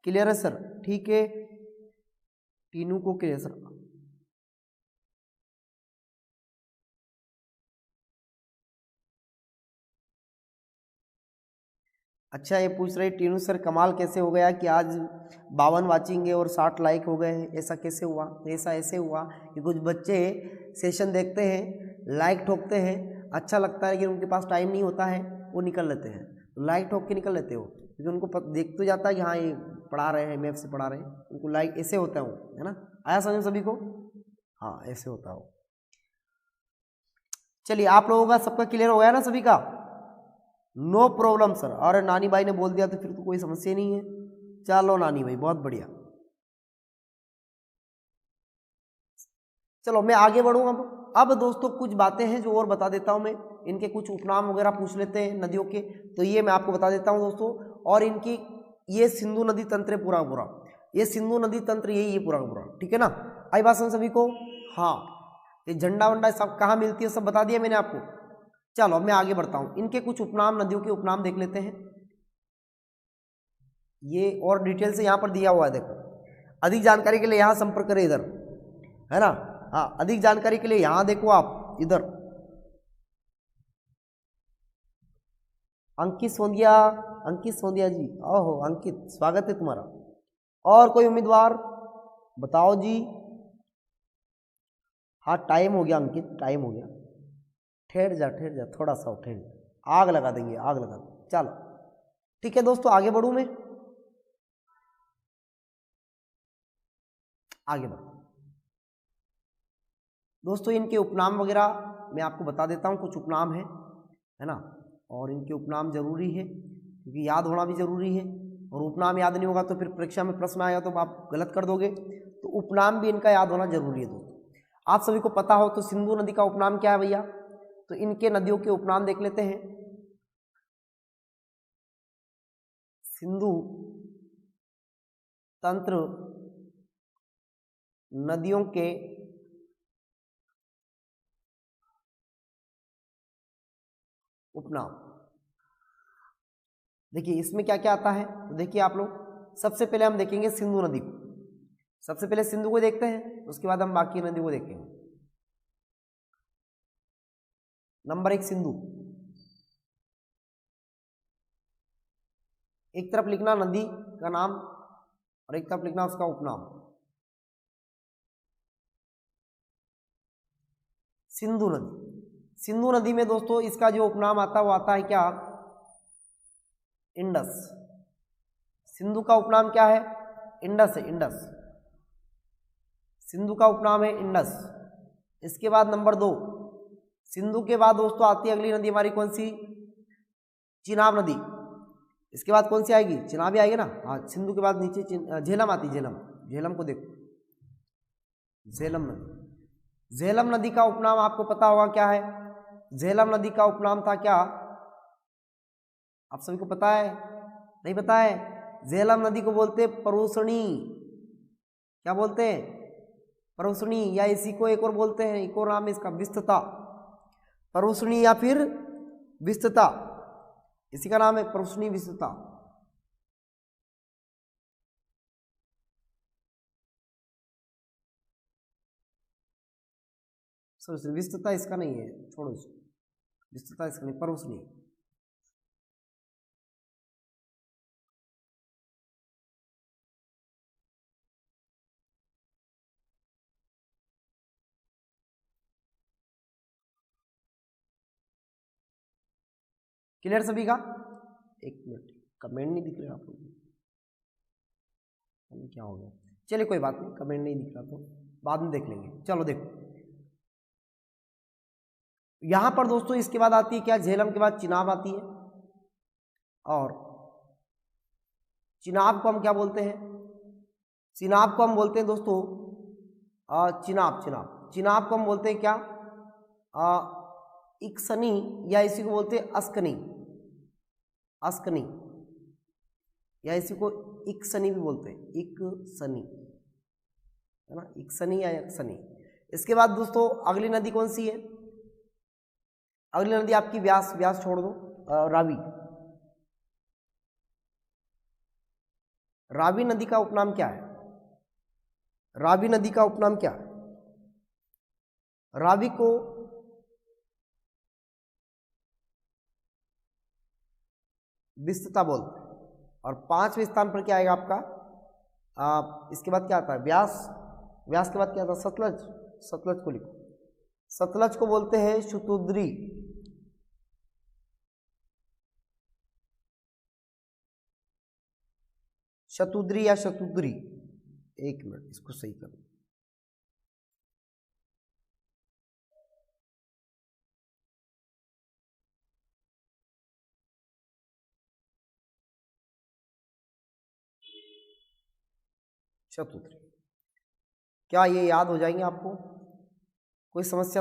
क्लियर है सर, ठीक है, तीनों को क्लियर सर। अच्छा ये पूछ रहे टीनू सर, कमाल कैसे हो गया कि आज 52 वाचिंग है और 60 लाइक हो गए हैं, ऐसा कैसे हुआ? ऐसा ऐसे हुआ कि कुछ बच्चे सेशन देखते हैं, लाइक ठोकते हैं, अच्छा लगता है, लेकिन उनके पास टाइम नहीं होता है, वो निकल लेते हैं, तो लाइक ठोक के निकल लेते हो, क्योंकि उनको देख तो जाता है कि हाँ ये पढ़ा रहे हैं, मैप से पढ़ा रहे हैं, उनको लाइक ऐसे होता है ना। आया समझ सभी को? हाँ ऐसे होता हो। चलिए आप लोगों का सबका क्लियर हो गया ना सभी का? No problem sir. अरे नानी भाई ने बोल दिया तो फिर तो कोई समस्या नहीं है। चलो नानी भाई बहुत बढ़िया। चलो मैं आगे बढ़ूँ अब दोस्तों कुछ बातें हैं जो और बता देता हूँ मैं, इनके कुछ उपनाम वगैरह पूछ लेते हैं नदियों के, तो ये मैं आपको बता देता हूँ दोस्तों। और इनकी ये सिंधु नदी तंत्र है पूरा पूरा, ये सिंधु नदी तंत्र यही है पूरा पूरा, ठीक है ना। आई बात समझ सभी को? हाँ ये झंडा वंडा सब कहाँ मिलती है सब बता दिया मैंने आपको। चलो मैं आगे बढ़ता हूँ, इनके कुछ उपनाम नदियों के उपनाम देख लेते हैं, ये और डिटेल से यहाँ पर दिया हुआ है देखो। अधिक जानकारी के लिए यहाँ संपर्क करें इधर, है ना। हाँ अधिक जानकारी के लिए यहाँ देखो आप इधर। अंकित सोंदिया जी, ओहो अंकित स्वागत है तुम्हारा। और कोई उम्मीदवार बताओ जी। हाँ टाइम हो गया अंकित, टाइम हो गया, ठहर जा थोड़ा सा ठहर जा, आग लगा देंगे, आग लगा देंगे। चलो ठीक है दोस्तों आगे बढ़ूँ मैं, आगे बढ़ दोस्तों। इनके उपनाम वगैरह मैं आपको बता देता हूँ, कुछ उपनाम है ना, और इनके उपनाम जरूरी है क्योंकि याद होना भी जरूरी है, और उपनाम याद नहीं होगा तो फिर परीक्षा में प्रश्न आएगा तो आप गलत कर दोगे, तो उपनाम भी इनका याद होना जरूरी है दोस्तों। आप सभी को पता हो तो सिंधु नदी का उपनाम क्या है भैया, तो इनके नदियों के उपनाम देख लेते हैं। सिंधु तंत्र नदियों के उपनाम, देखिए इसमें क्या क्या आता है, तो देखिए आप लोग सबसे पहले हम देखेंगे सिंधु नदी को, सबसे पहले सिंधु को देखते हैं, उसके बाद हम बाकी नदी को देखेंगे। नंबर 1 सिंधु, एक तरफ लिखना नदी का नाम और एक तरफ लिखना उसका उपनाम। सिंधु नदी, सिंधु नदी में दोस्तों इसका जो उपनाम आता है वो आता है क्या, इंडस। सिंधु का उपनाम क्या है, इंडस है, इंडस, सिंधु का उपनाम है इंडस। इसके बाद नंबर 2, सिंधु के बाद दोस्तों आती है अगली नदी हमारी कौन सी, चिनाब नदी। इसके बाद कौन सी आएगी, चिनाब ही आएगी ना। हाँ सिंधु के बाद नीचे झेलम आती, झेलम, झेलम को देखो, झेलम नदी। झेलम नदी का उपनाम आपको पता होगा क्या है, झेलम नदी का उपनाम था क्या, आप सभी को पता है? नहीं पता है? झेलम नदी को बोलते परुषणी, क्या बोलते हैं, परुषणी, या इसी को एक और बोलते हैं, एक और नाम है इसका विस्तता, परुषणी या फिर विस्तता, इसी का नाम है परुषणी विस्तता। सॉरी विस्तृता इसका नहीं है, छोड़ो इसको, विस्तृता इसका नहीं, परोस नहीं। क्लियर सभी का? एक मिनट, कमेंट नहीं दिख रहा आप लोगों को, क्या हो गया? चलिए कोई बात नहीं, कमेंट नहीं दिख रहा तो बाद में देख लेंगे। चलो देखो यहां पर दोस्तों, इसके बाद आती है क्या, झेलम के बाद चिनाब आती है। और चिनाब को हम क्या बोलते हैं? चिनाब को हम बोलते हैं दोस्तों चिनाब। चिनाब चिनाब को हम बोलते हैं क्या? इक्सनी, या इसी को बोलते हैं अस्कनी। अस्कनी या इसी को इक्सनी भी बोलते हैं, इक्सनी है ना, इक्सनी या इक्सनी। इसके बाद दोस्तों अगली नदी कौन सी है? अगली नदी आपकी व्यास। व्यास छोड़ दो, रावी। रावी नदी का उपनाम क्या है? रावी नदी का उपनाम क्या है? रावी को विस्तृता बोलते हैं। और 5वें स्थान पर क्या आएगा आपका? इसके बाद क्या आता है? व्यास। व्यास के बाद क्या आता है? सतलज। सतलज को लिखो, सतलज को बोलते हैं शतुद्री। शतुद्री या शतुद्री, एक मिनट इसको सही करो। शतुद्री। क्या ये याद हो जाएंगे आपको? कोई समस्या